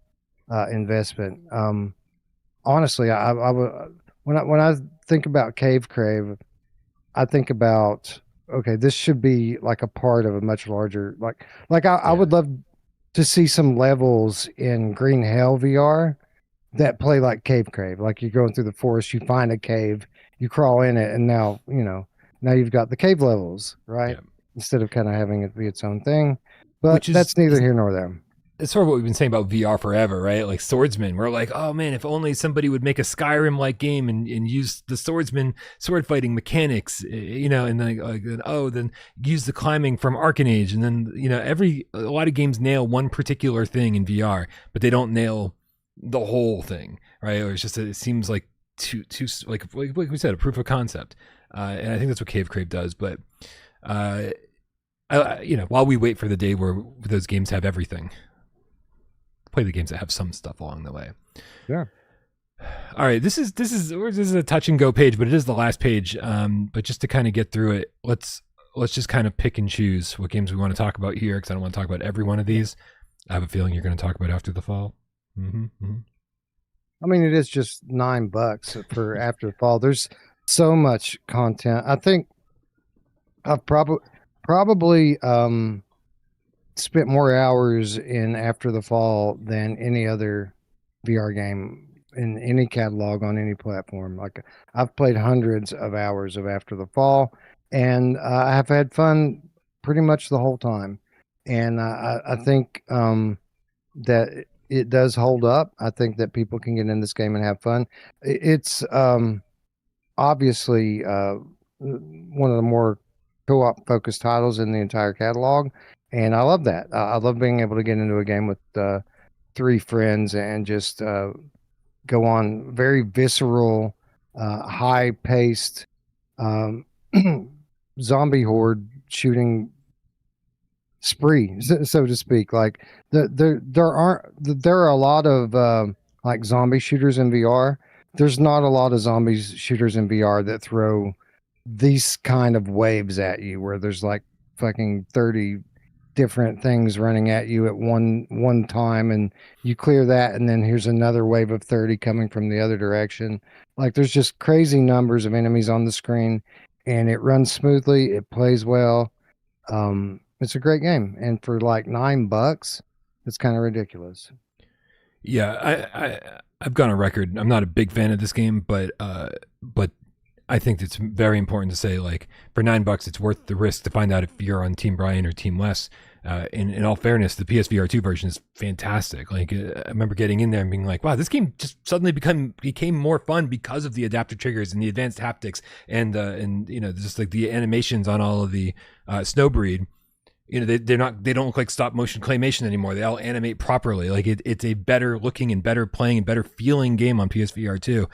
investment. Honestly, when I think about Cave Crave, I think about, okay, this should be like a part of a much larger, I would love to see some levels in Green Hell VR that play like Cave Crave. Like, you're going through the forest, you find a cave, you crawl in it, and now you've got the cave levels, right?
Yeah.
Instead of kind of having it be its own thing. But that's neither here nor there.
it's sort of what we've been saying about VR forever, right? Like Swordsman, we're like, oh man, if only somebody would make a Skyrim-like game and use the swordsman sword fighting mechanics, you know, and then then use the climbing from Arcanage, and then you know a lot of games nail one particular thing in VR, but they don't nail the whole thing, right? Or it's just it seems like too like we said, a proof of concept, and I think that's what Cave Crave does, but. You know, while we wait for the day where those games have everything, play the games that have some stuff along the way.
Yeah.
All right, this is a touch and go page, but it is the last page. But just to kind of get through it, let's just kind of pick and choose what games we want to talk about here, because I don't want to talk about every one of these. I have a feeling you're going to talk about After the Fall.
I mean, it is just $9 for After the Fall. There's so much content. I think I've probably spent more hours in After the Fall than any other VR game in any catalog on any platform. Like, I've played hundreds of hours of After the Fall, and I have had fun pretty much the whole time. And I think that it does hold up. I think that people can get in this game and have fun. It's obviously one of the more co-op focused titles in the entire catalog, and I love that. I love being able to get into a game with 3 friends and just go on very visceral, high paced zombie horde shooting spree, so to speak. Like there are a lot of like zombie shooters in VR. There's not a lot of zombie shooters in VR that throw these kind of waves at you, where there's like fucking 30 different things running at you at one time, and you clear that, and then here's another wave of 30 coming from the other direction. Like, there's just crazy numbers of enemies on the screen, and it runs smoothly, it plays well. It's a great game, and for like $9, it's kind of ridiculous.
Yeah, I've gone on record. I'm not a big fan of this game, but I think it's very important to say, like, for $9, it's worth the risk to find out if you're on Team Brian or Team Wes. In all fairness, the PSVR2 version is fantastic. Like, I remember getting in there and being like, wow, this game just suddenly became more fun because of the adaptive triggers and the advanced haptics and you know, just like the animations on all of the Snowbreed. You know, they don't look like stop motion claymation anymore. They all animate properly. Like, it's a better looking and better playing and better feeling game on PSVR 2.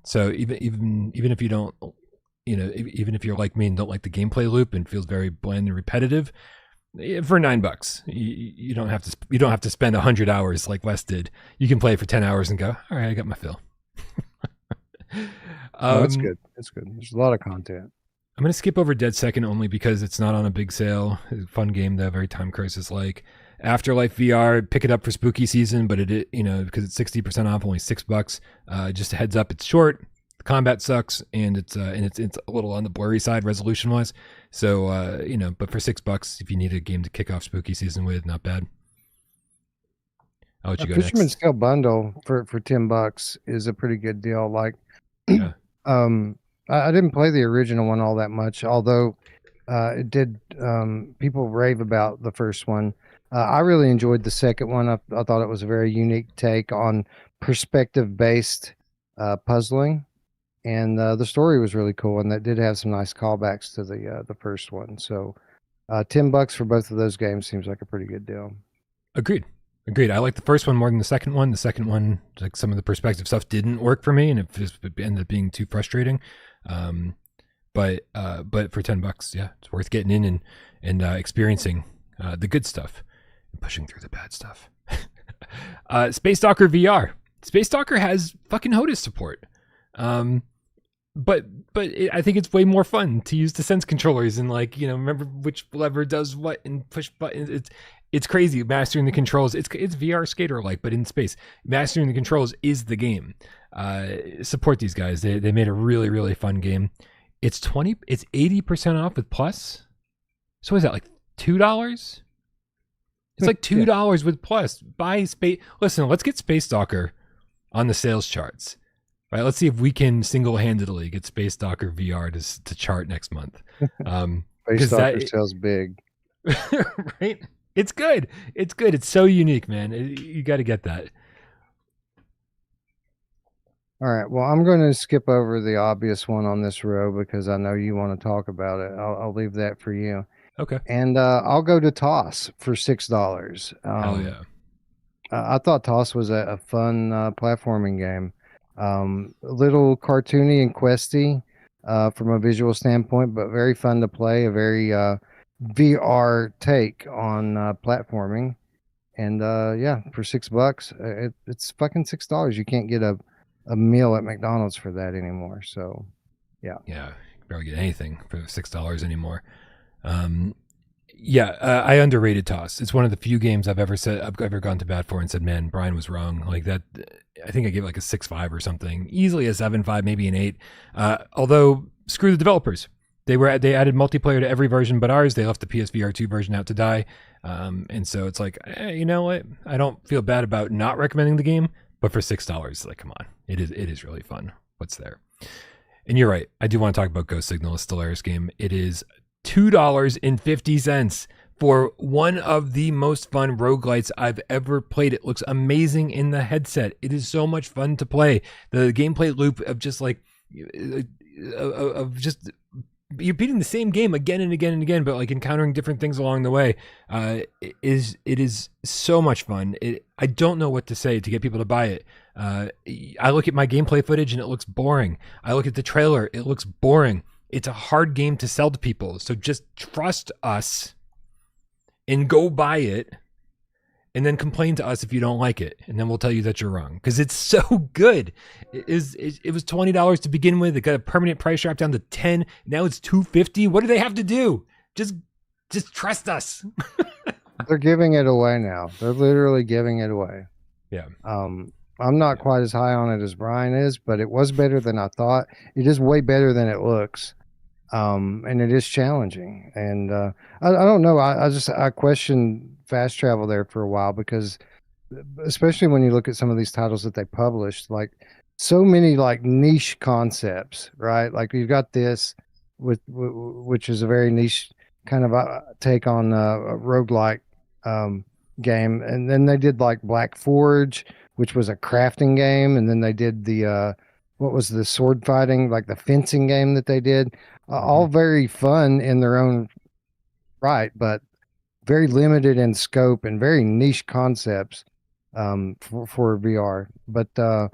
So even if you don't, you know, even if you're like me and don't like the gameplay loop and feels very bland and repetitive, for $9, you don't have to spend 100 hours like Wes did. You can play it for 10 hours and go, all right, I got my fill.
That's good. That's good. There's a lot of content.
I'm going to skip over Dead Second only because it's not on a big sale. It's a fun game though, very Time Crisis like. Afterlife VR, pick it up for spooky season, but it you know, because it's 60% off, only $6. Just a heads up, it's short. The combat sucks, and it's a little on the blurry side resolution wise. So you know, but for $6, if you need a game to kick off spooky season with, not bad. I'll let you go
Fisherman's
next.
Scale bundle for $10 is a pretty good deal. Like,
Yeah.
I didn't play the original one all that much, although it did. People rave about the first one. I really enjoyed the second one. I thought it was a very unique take on perspective-based puzzling, and the story was really cool. And that did have some nice callbacks to the first one. So, $10 for both of those games seems like a pretty good deal.
Agreed. I like the first one more than the second one. The second one, like, some of the perspective stuff didn't work for me, and it just ended up being too frustrating. But for $10, yeah, it's worth getting in and experiencing the good stuff and pushing through the bad stuff. Space Stalker VR. Space Stalker has fucking HOTAS support. But I think it's way more fun to use the sense controllers and, like, you know, remember which lever does what and push buttons. It's crazy mastering the controls. It's VR Skater like, but in space. Mastering the controls is the game. Support these guys. They made a really, really fun game. It's 80% off with Plus. So is that like $2? It's like $2 with Plus. Buy space. Listen, let's get Space Stalker on the sales charts. Right, let's see if we can single-handedly get Space Stalker VR to chart next month.
Space Stalker sells big.
Right? It's good. It's good. It's so unique, man. You got to get that.
All right. Well, I'm going to skip over the obvious one on this row because I know you want to talk about it. I'll leave that for you.
Okay.
And I'll go to Toss for $6.
Hell yeah.
I thought Toss was a fun platforming game. A little cartoony and questy from a visual standpoint, but very fun to play. A very VR take on platforming. And yeah, for $6, it's fucking $6. You can't get a meal at McDonald's for that anymore. So yeah.
Yeah. You can barely get anything for $6 anymore. Yeah, I underrated Toss. It's one of the few games I've ever gone to bat for and said, "Man, Brian was wrong." Like that, I think I gave it like a 6.5 or something, easily a 7.5, maybe an 8. Although screw the developers, they added multiplayer to every version but ours. They left the PSVR2 version out to die, and so it's like, you know what? I don't feel bad about not recommending the game, but for $6, like, come on, it is really fun. What's there? And you're right. I do want to talk about Ghost Signal, a Stellaris game. It is $2.50 for one of the most fun roguelites I've ever played. It looks amazing in the headset. It is so much fun to play. The gameplay loop of just like you're beating the same game again and again and again, but like encountering different things along the way. It is so much fun. I don't know what to say to get people to buy it. I look at my gameplay footage and it looks boring. I look at the trailer, it looks boring. It's a hard game to sell to people. So just trust us and go buy it and then complain to us if you don't like it. And then we'll tell you that you're wrong because it's so good. It was $20 to begin with. It got a permanent price drop down to $10. Now it's $2.50. What do they have to do? Just trust us.
They're giving it away now. They're literally giving it away.
Yeah.
I'm not quite as high on it as Brian is, but it was better than I thought. It is way better than it looks. And it is challenging. And I don't know. I questioned fast travel there for a while because, especially when you look at some of these titles that they published, like so many like niche concepts, right? Like you've got this, which is a very niche kind of take on a roguelike game, and then they did like Black Forge, which was a crafting game, and then they did the what was the sword fighting, like the fencing game that they did. All very fun in their own right, but very limited in scope and very niche concepts for VR. But for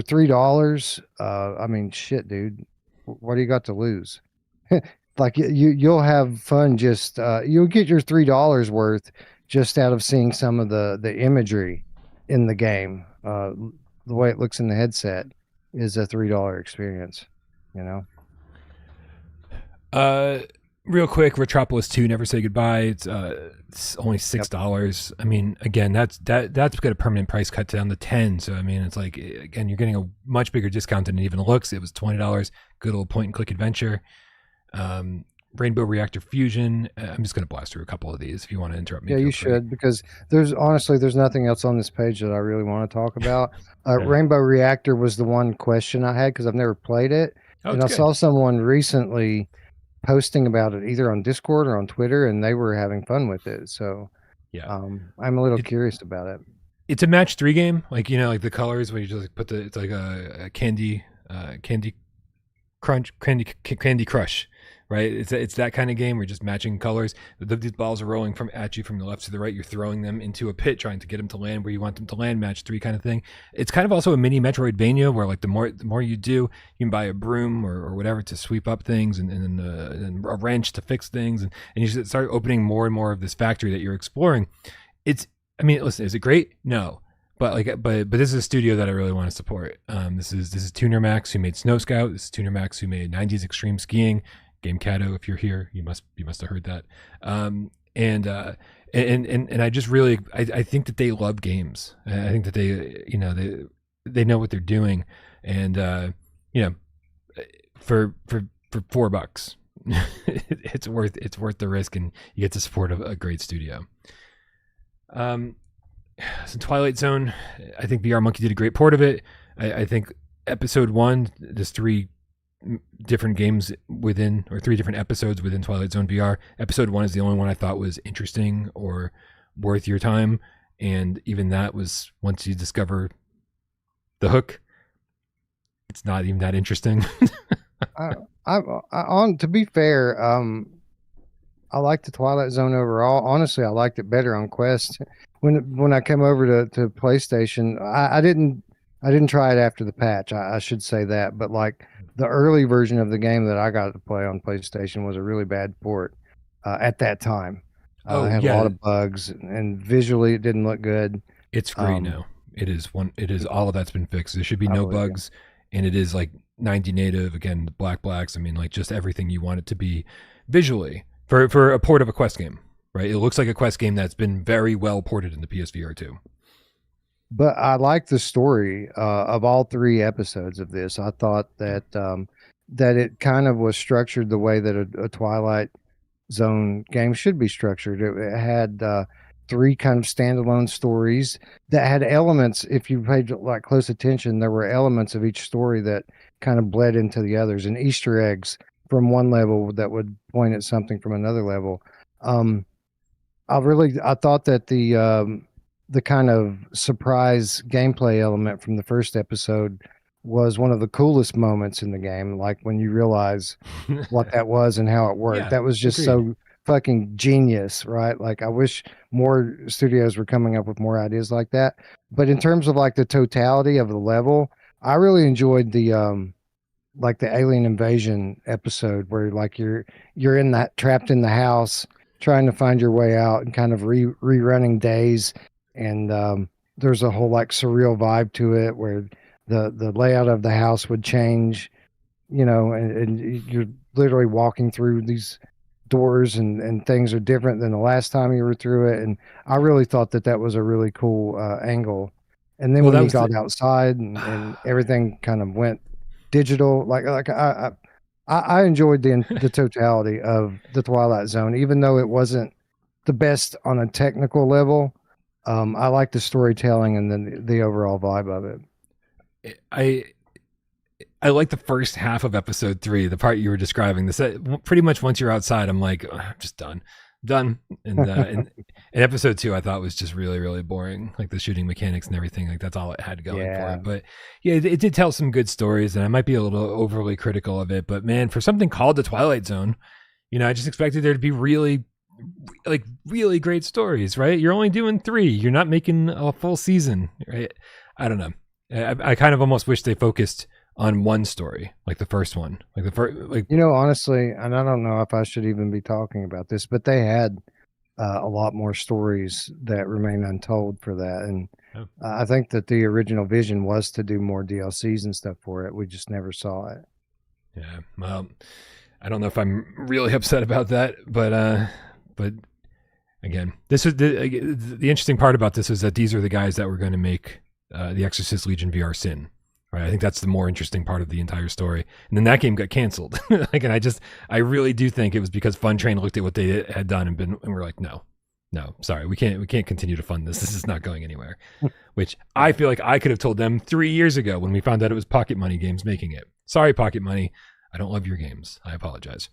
$3, I mean, shit, dude, what do you got to lose? Like you'll have fun. Just you'll get your $3 worth just out of seeing some of the imagery in the game. The way it looks in the headset is a $3 experience. You know.
Real quick, Retropolis 2, Never Say Goodbye. It's only $6. Yep. I mean, again, that's got a permanent price cut down to $10. So I mean, it's like, again, you're getting a much bigger discount than it even looks. It was $20. Good old point and click adventure. Rainbow Reactor Fusion. I'm just going to blast through a couple of these if you want to interrupt me.
Yeah, you should, because there's nothing else on this page that I really want to talk about. Okay. Rainbow Reactor was the one question I had because I've never played it. Oh, and I saw someone recently posting about it either on Discord or on Twitter, and they were having fun with it. So yeah, I'm a little curious about it.
It's a match 3 game, like, you know, like the colors when you just like put it's like a candy crush, right? It's that kind of game where you're just matching colors. These balls are rolling at you from the left to the right. You're throwing them into a pit, trying to get them to land where you want them to land. Match 3 kind of thing. It's kind of also a mini Metroidvania where like the more you do, you can buy a broom or whatever to sweep up things, and then a wrench to fix things, and you start opening more and more of this factory that you're exploring. I mean, listen, is it great? No. But this is a studio that I really want to support. This is Tuner Max, who made Snow Scout. This is Tuner Max, who made 90s Extreme Skiing. Game Cato, if you're here, you must have heard that. And I just really I think that they love games. I think that they know what they're doing, and for $4, it's worth the risk, and you get to support a great studio. So Twilight Zone, I think VR Monkey did a great port of it. I think episode 1, there's 3 different games within, or 3 different episodes within Twilight Zone VR. Episode 1 is the only one I thought was interesting or worth your time. And even that was, once you discover the hook, it's not even that interesting.
To be fair, I like the Twilight Zone overall. Honestly, I liked it better on Quest. When I came over to PlayStation, I didn't try it after the patch. I should say that, but like the early version of the game that I got to play on PlayStation was a really bad port at that time. It had a lot of bugs, and visually it didn't look good.
It's great now. It is all of that's been fixed. There should be no bugs, and it is like 90 native again. The blacks. I mean, like just everything you want it to be visually for a port of a Quest game, right? It looks like a Quest game that's been very well ported in the PSVR2.
But I like the story of all 3 episodes of this. I thought that that it kind of was structured the way that a Twilight Zone game should be structured. It had 3 kind of standalone stories that had elements. If you paid like close attention, there were elements of each story that kind of bled into the others, and Easter eggs from one level that would point at something from another level. I thought that the kind of surprise gameplay element from the first episode was one of the coolest moments in the game. Like when you realize what that was and how it worked.
Yeah,
that was just so fucking genius, right? Like I wish more studios were coming up with more ideas like that. But in terms of like the totality of the level, I really enjoyed the like the alien invasion episode where like you're in that trapped in the house trying to find your way out and kind of rerunning days. And there's a whole like surreal vibe to it where the layout of the house would change, you know, and you're literally walking through these doors and things are different than the last time you were through it. And I really thought that was a really cool angle. And then when you got outside and everything kind of went digital, like I enjoyed the totality of the Twilight Zone, even though it wasn't the best on a technical level. I like the storytelling and then the overall vibe of it.
I like the first half of episode 3, the part you were describing. This pretty much once you're outside, I'm like, I'm just done. And episode 2, I thought was just really, really boring. Like the shooting mechanics and everything. Like that's all it had going for it. But yeah, it did tell some good stories, and I might be a little overly critical of it. But man, for something called the Twilight Zone, you know, I just expected there to be really great stories, right? You're only doing 3. You're not making a full season, right? I don't know. I kind of almost wish they focused on one story, like the first one,
you know, honestly, and I don't know if I should even be talking about this, but they had a lot more stories that remain untold for that. And I think that the original vision was to do more DLCs and stuff for it. We just never saw it.
Yeah. Well, I don't know if I'm really upset about that, but again, this is the interesting part about this is that these are the guys that were going to make the Exorcist Legion VR Sin. Right, I think that's the more interesting part of the entire story. And then that game got canceled. Like, and I really do think it was because Fun Train looked at what they had done and we're like, no, sorry, we can't continue to fund this. This is not going anywhere. Which I feel like I could have told them 3 years ago when we found out it was Pocket Money Games making it. Sorry, Pocket Money, I don't love your games. I apologize.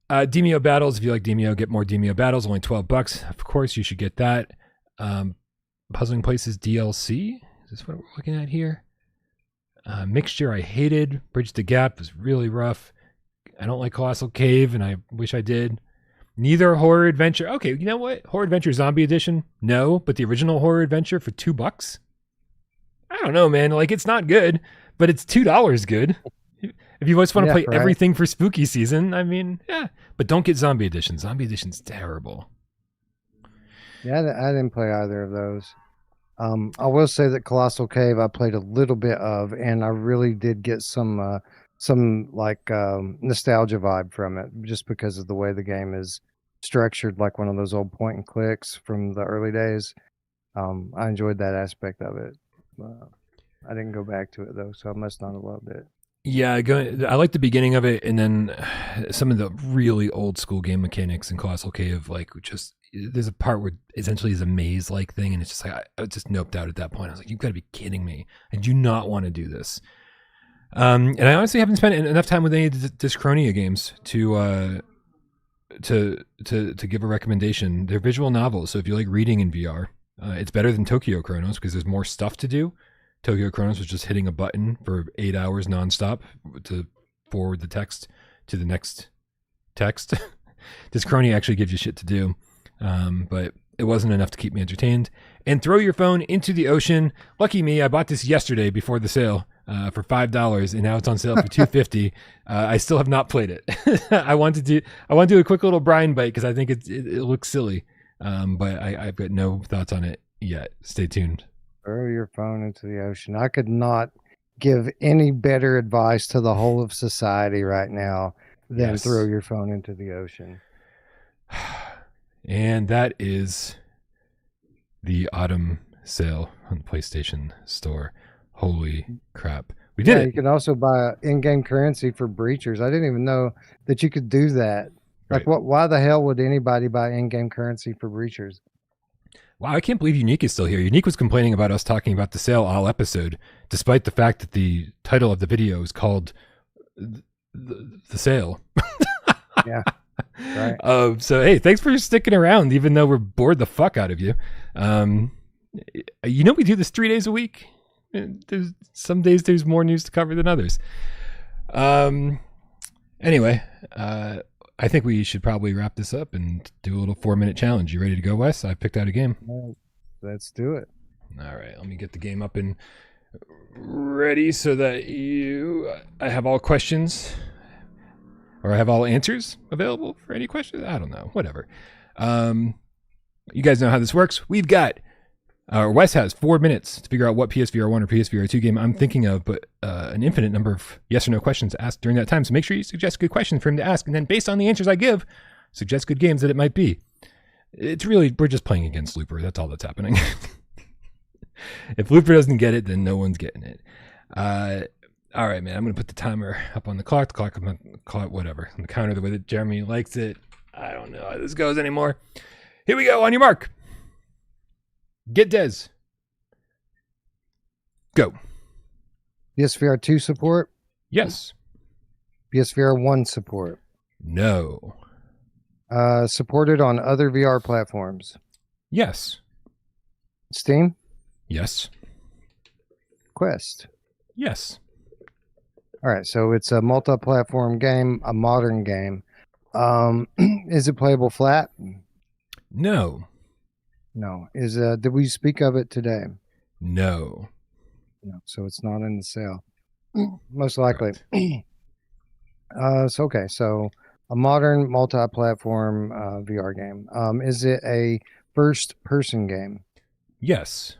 Demio Battles. If you like Demio, get more Demio Battles. Only $12. Of course, you should get that. Puzzling Places DLC. Is this what we're looking at here? Mixture I hated. Bridge the Gap was really rough. I don't like Colossal Cave, and I wish I did. Neither Horror Adventure. Okay, you know what? Horror Adventure Zombie Edition? No, but the original Horror Adventure for $2? I don't know, man. Like, it's not good, but it's $2 good. If you just want to play everything for spooky season, I mean, yeah. But don't get Zombie Edition. Zombie Edition's terrible.
Yeah, I didn't play either of those. I will say that Colossal Cave I played a little bit of, and I really did get some like nostalgia vibe from it, just because of the way the game is structured, like one of those old point and clicks from the early days. I enjoyed that aspect of it. I didn't go back to it though, so I must not have loved it.
Yeah, I like the beginning of it, and then some of the really old school game mechanics in Colossal Cave, like just there's a part where essentially is a maze-like thing, and it's just like I just noped out at that point. I was like, you've got to be kidding me! I do not want to do this. And I honestly haven't spent enough time with any of the Dyschronia games to to give a recommendation, they're visual novels. So if you like reading in VR, it's better than Tokyo Chronos because there's more stuff to do. Tokyo Chronos was just hitting a button for 8 hours nonstop to forward the text to the next text. This Chrony actually gives you shit to do, but it wasn't enough to keep me entertained. And Throw Your Phone into the Ocean. Lucky me, I bought this yesterday before the sale for $5, and now it's on sale for $2.50. I still have not played it. I want to do a quick little Brian bite because I think it looks silly, but I've got no thoughts on it yet. Stay tuned.
Throw your phone into the ocean. I could not give any better advice to the whole of society right now than throw your phone into the ocean.
And that is the autumn sale on the PlayStation Store. Holy crap. We did it.
You can also buy in-game currency for breachers. I didn't even know that you could do that. Like, why the hell would anybody buy in-game currency for breachers?
Wow, I can't believe Unique is still here. Unique was complaining about us talking about the sale all episode, despite the fact that the title of the video is called the sale.
Yeah. Right.
So, hey, thanks for sticking around, even though we're bored the fuck out of you. We do this 3 days a week. There's some days there's more news to cover than others. Anyway, I think we should probably wrap this up and do a little 4-minute challenge. You ready to go, Wes? I picked out a game.
Let's do it.
All right, let me get the game up and ready so that I have all questions, or I have all answers available for any questions. I don't know, whatever. You guys know how this works. Wes has 4 minutes to figure out what PSVR1 or PSVR2 game I'm thinking of, but an infinite number of yes or no questions asked during that time. So make sure you suggest good questions for him to ask, and then based on the answers I give, suggest good games that it might be. It's really, we're just playing against Looper. That's all that's happening. If Looper doesn't get it, then no one's getting it. All right, man, I'm going to put the timer up on the clock. I'm going to call it whatever. On the counter, the way that Jeremy likes it. I don't know how this goes anymore. Here we go. On your mark. Get Des. Go.
PSVR2 support?
Yes.
PSVR1 support?
No.
Supported on other VR platforms?
Yes.
Steam?
Yes.
Quest?
Yes.
All right, so it's a multi-platform game, a modern game. Is it playable flat?
No.
No. Did we speak of it today?
No.
No. So it's not in the sale. Most likely. Okay. So a modern multi-platform VR game. Is it a first-person game?
Yes.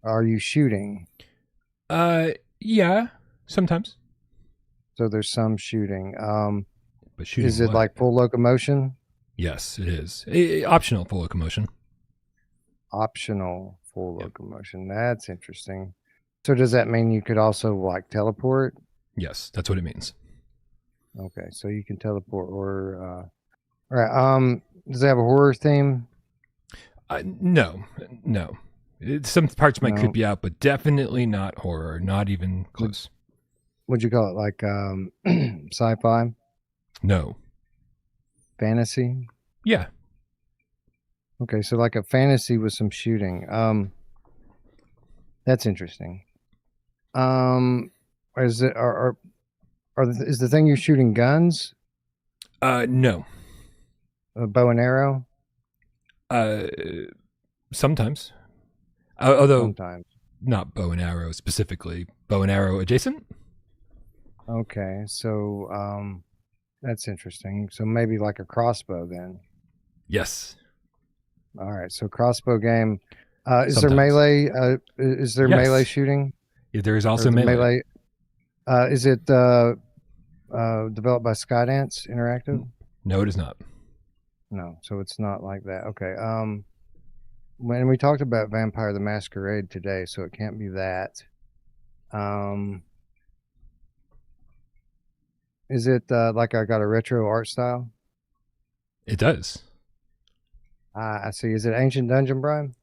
Are you shooting?
Yeah. Sometimes.
So there's some shooting.
But shooting
is it
what?
like full locomotion?
Yes, it is. Optional full locomotion.
Optional full locomotion. That's interesting. So does that mean you could also like teleport?
Yes, that's what it means.
Okay, so you can teleport or all right. Does it have a horror theme?
No. Some parts might creep you out, but definitely not horror. Not even close.
Would you call it like sci-fi?
No.
Fantasy?
Yeah.
Okay, so like a fantasy with some shooting. That's interesting. Is it is the thing you're shooting guns?
No.
A bow and arrow?
Sometimes. Although
sometimes.
Not bow and arrow specifically. Bow and arrow adjacent?
Okay, so that's interesting. So maybe like a crossbow then.
Yes.
All right, so crossbow game. Is
Sometimes.
there melee? Is there melee shooting?
Yeah, there is also melee.
Is it developed by Skydance Interactive?
No, it is not.
No, so it's not like that. Okay. When we talked about Vampire the Masquerade today, so it can't be that. Is it like I got a retro art style?
It does.
I see. Is it Ancient Dungeon, Brian?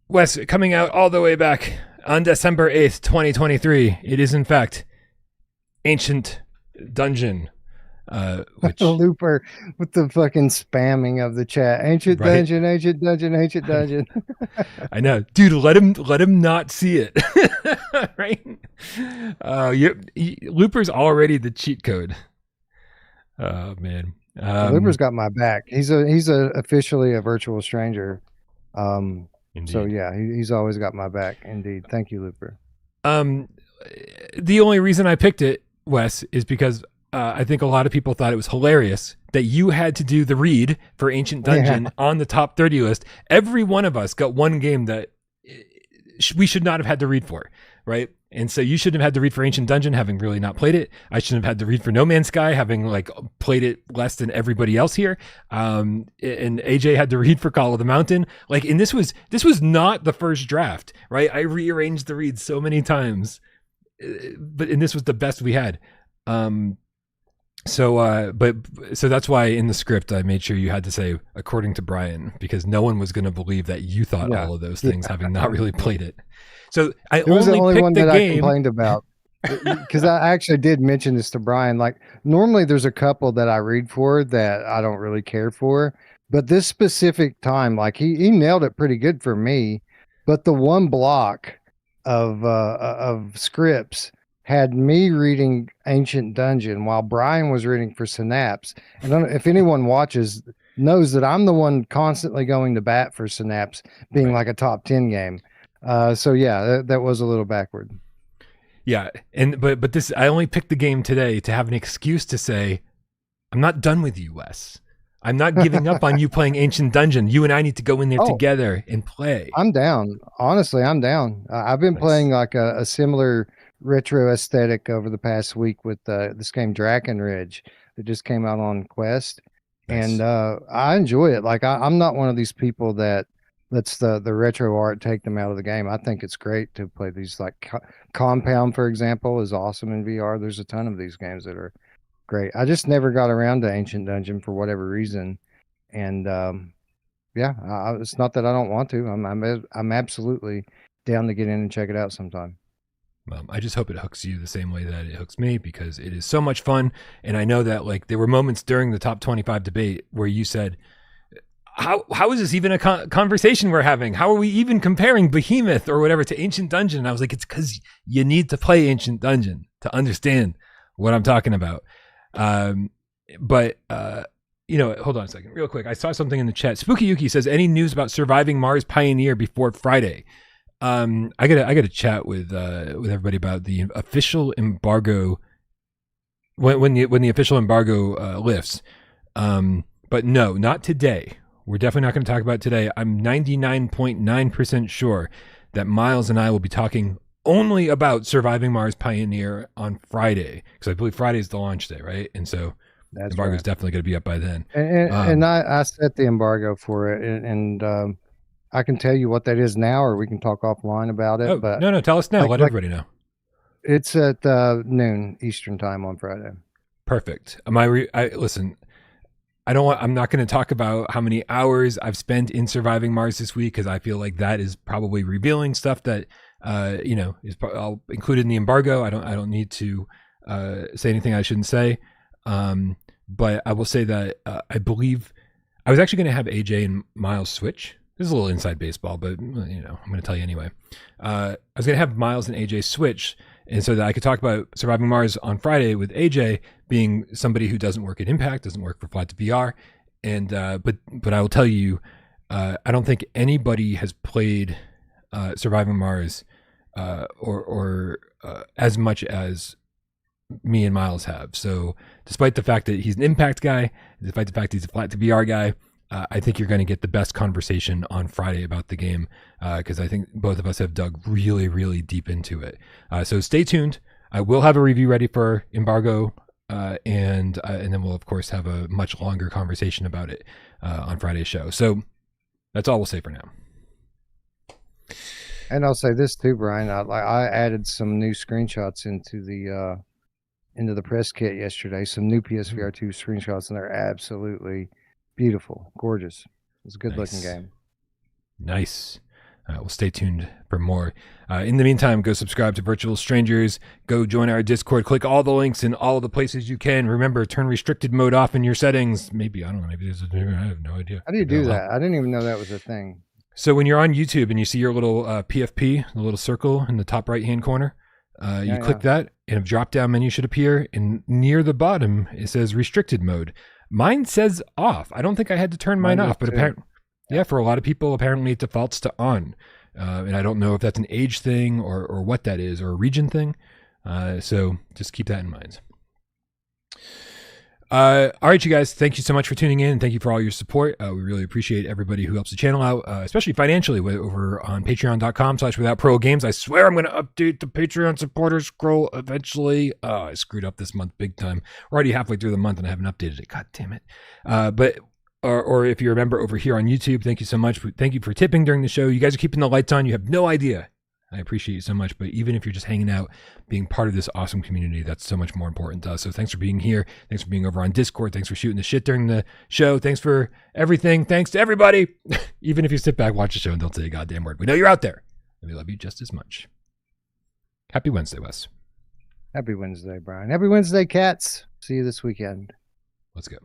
Wes, coming out all the way back on December 8th, 2023. It is, in fact, Ancient Dungeon.
The
which
looper with the fucking spamming of the chat. Ancient
right.
dungeon, ancient dungeon, ancient dungeon.
I know, dude. Let him not see it, right? Looper's already the cheat code. Oh man.
The looper's got my back. He's officially a virtual stranger. So
Indeed.
yeah, he's always got my back. Indeed. Thank you, Looper.
Um, the only reason I picked it, Wes, is because I think a lot of people thought it was hilarious that you had to do the read for Ancient
Yeah.
Dungeon on the top 30 list. Every one of us got one game that we should not have had to read for, right? And so you shouldn't have had to read for Ancient Dungeon, having really not played it. I shouldn't have had to read for No Man's Sky, having like played it less than everybody else here. And AJ had to read for Call of the Mountain. Like, and this was not the first draft, right? I rearranged the reads so many times, and this was the best we had. So that's why in the script I made sure you had to say according to Brian, because no one was going to believe that you thought
Yeah.
all of those things, having not really played it. So I
It was the
only
only
picked
one
the
that I
game.
complained about. Because I actually did mention this to Brian. Like, normally there's a couple that I read for that I don't really care for. But this specific time, like he nailed it pretty good for me. But the one block of scripts had me reading Ancient Dungeon while Brian was reading for Synapse. And I don't know if anyone watches knows that I'm the one constantly going to bat for Synapse being
Right.
like a top 10 game. So yeah, that was a little backward.
Yeah, but this, I only picked the game today to have an excuse to say I'm not done with you, Wes. I'm not giving up on you playing Ancient Dungeon. You and I need to go in there
Oh,
together and play.
I'm down. Honestly, I'm down. I've been
Nice.
playing like a similar retro aesthetic over the past week with this game Ridge that just came out on Quest, and
Nice.
I enjoy it. Like I'm not one of these people that lets the retro art take them out of the game. I think it's great to play these like Compound, for example, is awesome in VR. There's a ton of these games that are great. I just never got around to Ancient Dungeon for whatever reason, and yeah, it's not that I don't want to. I'm absolutely down to get in and check it out sometime.
I just hope it hooks you the same way that it hooks me, because it is so much fun. And I know that like there were moments during the top 25 debate where you said, how is this even a conversation we're having? How are we even comparing Behemoth or whatever to Ancient Dungeon? And I was like, it's because you need to play Ancient Dungeon to understand what I'm talking about. But hold on a second, real quick. I saw something in the chat. Spooky Yuki says, any news about surviving Mars Pioneer before Friday? I gotta chat with everybody about the official embargo when the official embargo lifts. But no, not today. We're definitely not going to talk about it today. I'm 99.9% sure that Miles and I will be talking only about Surviving Mars Pioneer on Friday, because I believe Friday is the launch day, right? And so the
That's
embargo is
right.
definitely going to be up by then.
And I set the embargo for it, and I can tell you what that is now, or we can talk offline about it.
Oh
But
no, tell us now. Let
like
everybody know.
it's at noon Eastern time on Friday.
Perfect. Listen, I'm not going to talk about how many hours I've spent in Surviving Mars this week, because I feel like that is probably revealing stuff that is I'll include in the embargo. I don't need to say anything I shouldn't say. But I will say that I believe I was actually going to have AJ and Miles switch. This is a little inside baseball, but I'm going to tell you anyway. I was going to have Miles and AJ switch, and so that I could talk about Surviving Mars on Friday with AJ being somebody who doesn't work at Impact, doesn't work for Flat to VR, and but I will tell you, I don't think anybody has played Surviving Mars or as much as me and Miles have. So despite the fact that he's an Impact guy, despite the fact that he's a Flat to VR guy, I think you're going to get the best conversation on Friday about the game, because I think both of us have dug really, really deep into it. So stay tuned. I will have a review ready for Embargo, and then we'll of course have a much longer conversation about it on Friday's show. So that's all we'll say for now.
And I'll say this too, Brian. I added some new screenshots into the press kit yesterday. Some new PSVR2 screenshots, and they're absolutely beautiful, gorgeous. It's a good looking game.
Nice. We'll stay tuned for more. In the meantime, go subscribe to Virtual Strangers. Go join our Discord. Click all the links in all of the places you can. Remember, turn restricted mode off in your settings. Maybe, I don't know, maybe there's I have no idea.
How do you do that? I didn't even know that was a thing.
So when you're on YouTube and you see your little PFP, the little circle in the top right-hand corner, you click that, and a drop-down menu should appear, and near the bottom, it says restricted mode. Mine says off. I don't think I had to turn mine off, but apparently, for a lot of people, apparently it defaults to on. And I don't know if that's an age thing or what that is, or a region thing. So just keep that in mind. All right, you guys, thank you so much for tuning in, and thank you for all your support. We really appreciate everybody who helps the channel out, especially financially, over on patreon.com/withoutparole games. I swear I'm going to update the Patreon supporters scroll eventually. I screwed up this month big time. We're already halfway through the month and I haven't updated it. God damn it. Or if you're a member over here on YouTube, thank you so much. Thank you for tipping during the show. You guys are keeping the lights on. You have no idea. I appreciate you so much. But even if you're just hanging out, being part of this awesome community, that's so much more important to us. So thanks for being here. Thanks for being over on Discord. Thanks for shooting the shit during the show. Thanks for everything. Thanks to everybody. Even if you sit back, watch the show, and don't say a goddamn word. We know you're out there, and we love you just as much. Happy Wednesday, Wes.
Happy Wednesday, Brian. Happy Wednesday, cats. See you this weekend.
Let's go.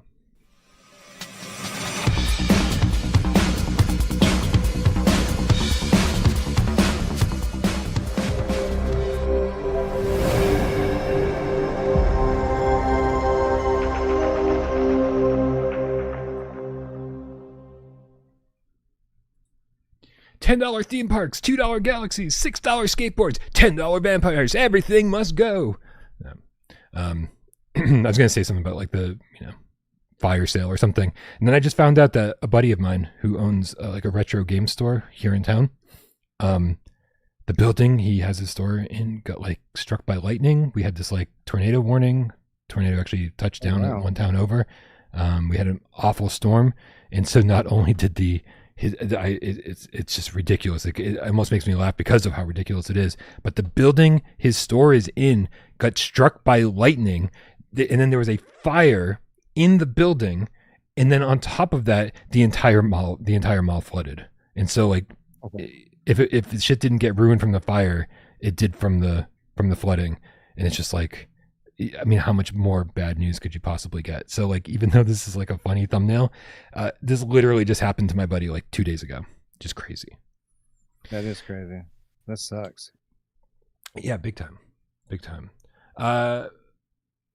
$10 theme parks, $2 galaxies, $6 skateboards, $10 vampires. Everything must go. I was gonna say something about like the fire sale or something, and then I just found out that a buddy of mine who owns like a retro game store here in town, the building he has his store in got like struck by lightning. We had this like tornado warning. Tornado actually touched down at one town over. We had an awful storm, and so not only did it's just ridiculous. Like, it almost makes me laugh because of how ridiculous it is. But the building his store is in got struck by lightning, and then there was a fire in the building, and then on top of that, the entire mall flooded. And so, like, if the shit didn't get ruined from the fire, it did from the flooding. And it's just like, I mean, how much more bad news could you possibly get? So, like, even though this is like a funny thumbnail, this literally just happened to my buddy like 2 days ago. Just crazy.
That is crazy. That sucks.
Yeah, big time. Big time.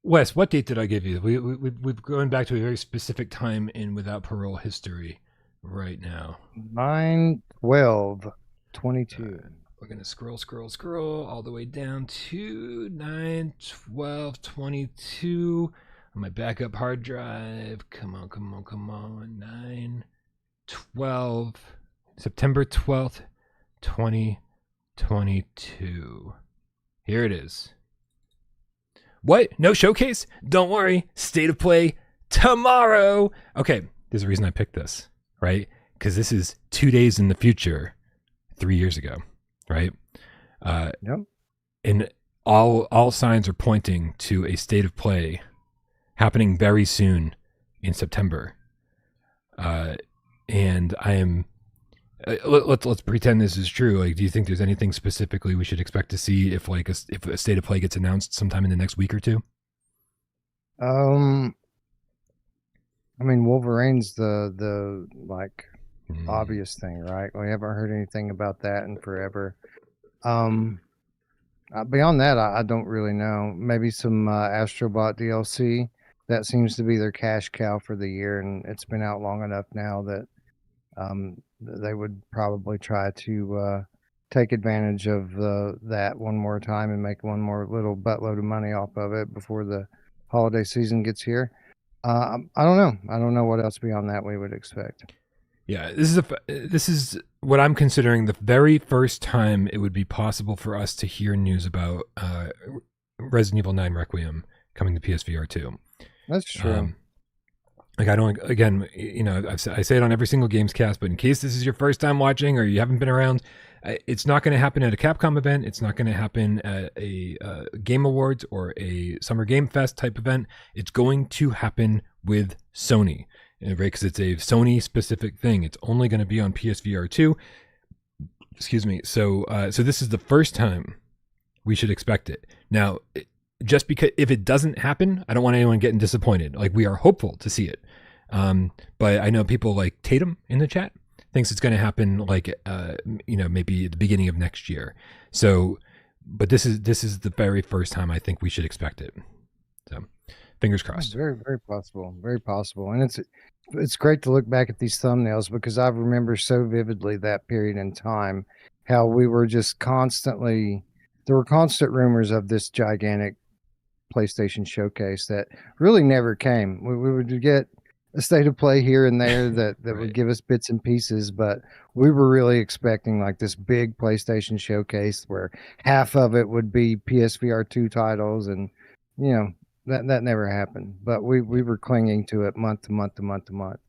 Wes, what date did I give you? We've gone back to a very specific time in Without Parole history right now.
9/12/22.
We're going to scroll all the way down to 9/12/22 on my backup hard drive. Come on. 9/12, September 12th, 2022. Here it is. What? No showcase? Don't worry. State of play tomorrow. Okay, there's a reason I picked this, right? Because this is 2 days in the future, 3 years ago. Right.
Yep. And
all signs are pointing to a state of play happening very soon in September. And I am. Let's pretend this is true. Like, do you think there's anything specifically we should expect to see if a state of play gets announced sometime in the next week or two?
I mean, Wolverine's the like obvious thing, right? We haven't heard anything about that in forever. Beyond that, I don't really know. Maybe some Astrobot DLC. That seems to be their cash cow for the year, and it's been out long enough now that they would probably try to take advantage of that one more time and make one more little buttload of money off of it before the holiday season gets here. I don't know. I don't know what else beyond that we would expect.
Yeah, this is what I'm considering the very first time it would be possible for us to hear news about Resident Evil 9 Requiem coming to PSVR2.
That's true.
Like, I don't, again, I say it on every single GAMESCAST, but in case this is your first time watching or you haven't been around, it's not going to happen at a Capcom event. It's not going to happen at a Game Awards or a Summer Game Fest type event. It's going to happen with Sony. Right, because it's a Sony specific thing. It's only going to be on PSVR 2. Excuse me. So this is the first time we should expect it. Now, just because if it doesn't happen, I don't want anyone getting disappointed. Like, we are hopeful to see it. But I know people like Tatum in the chat thinks it's going to happen like, maybe at the beginning of next year. So, but this is the very first time I think we should expect it. So fingers crossed.
Very, very possible. Very possible. And it's great to look back at these thumbnails because I remember so vividly that period in time, how we were just there were constant rumors of this gigantic PlayStation showcase that really never came. We would get a state of play here and there that
Right.
would give us bits and pieces, but we were really expecting like this big PlayStation showcase where half of it would be PSVR2 titles, and that never happened. But we were clinging to it month to month to month to month.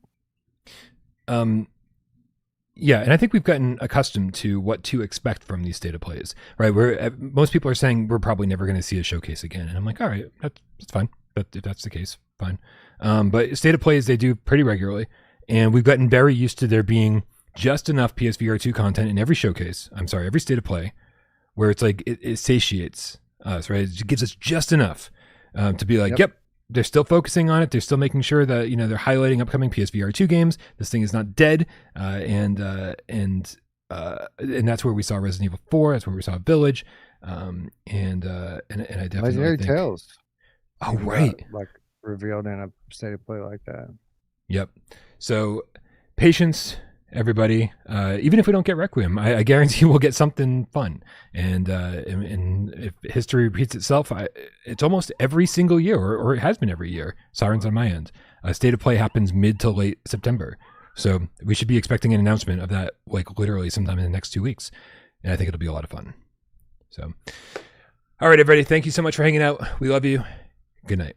Yeah, and I think we've gotten accustomed to what to expect from these state of plays, right? Most people are saying we're probably never going to see a showcase again, and I'm like, all right, that's fine. But if that's the case, fine. But state of plays they do pretty regularly, and we've gotten very used to there being just enough PSVR2 content in every showcase. I'm sorry, every state of play, where it's like it satiates us, right? It gives us just enough to be like, yep. They're still focusing on it. They're still making sure that they're highlighting upcoming PSVR2 games. This thing is not dead, and that's where we saw Resident Evil 4. That's where we saw Village, and I definitely
Legendary
think,
Tales.
Oh right,
like revealed in a state of play like that.
Yep. So patience, everybody. Even if we don't get Requiem, I guarantee we'll get something fun. And if history repeats itself, it's almost every single year, or it has been every year. Sirens on my end. State of play happens mid to late September, so we should be expecting an announcement of that, like literally sometime in the next 2 weeks. And I think it'll be a lot of fun. So, all right, everybody, thank you so much for hanging out. We love you. Good night.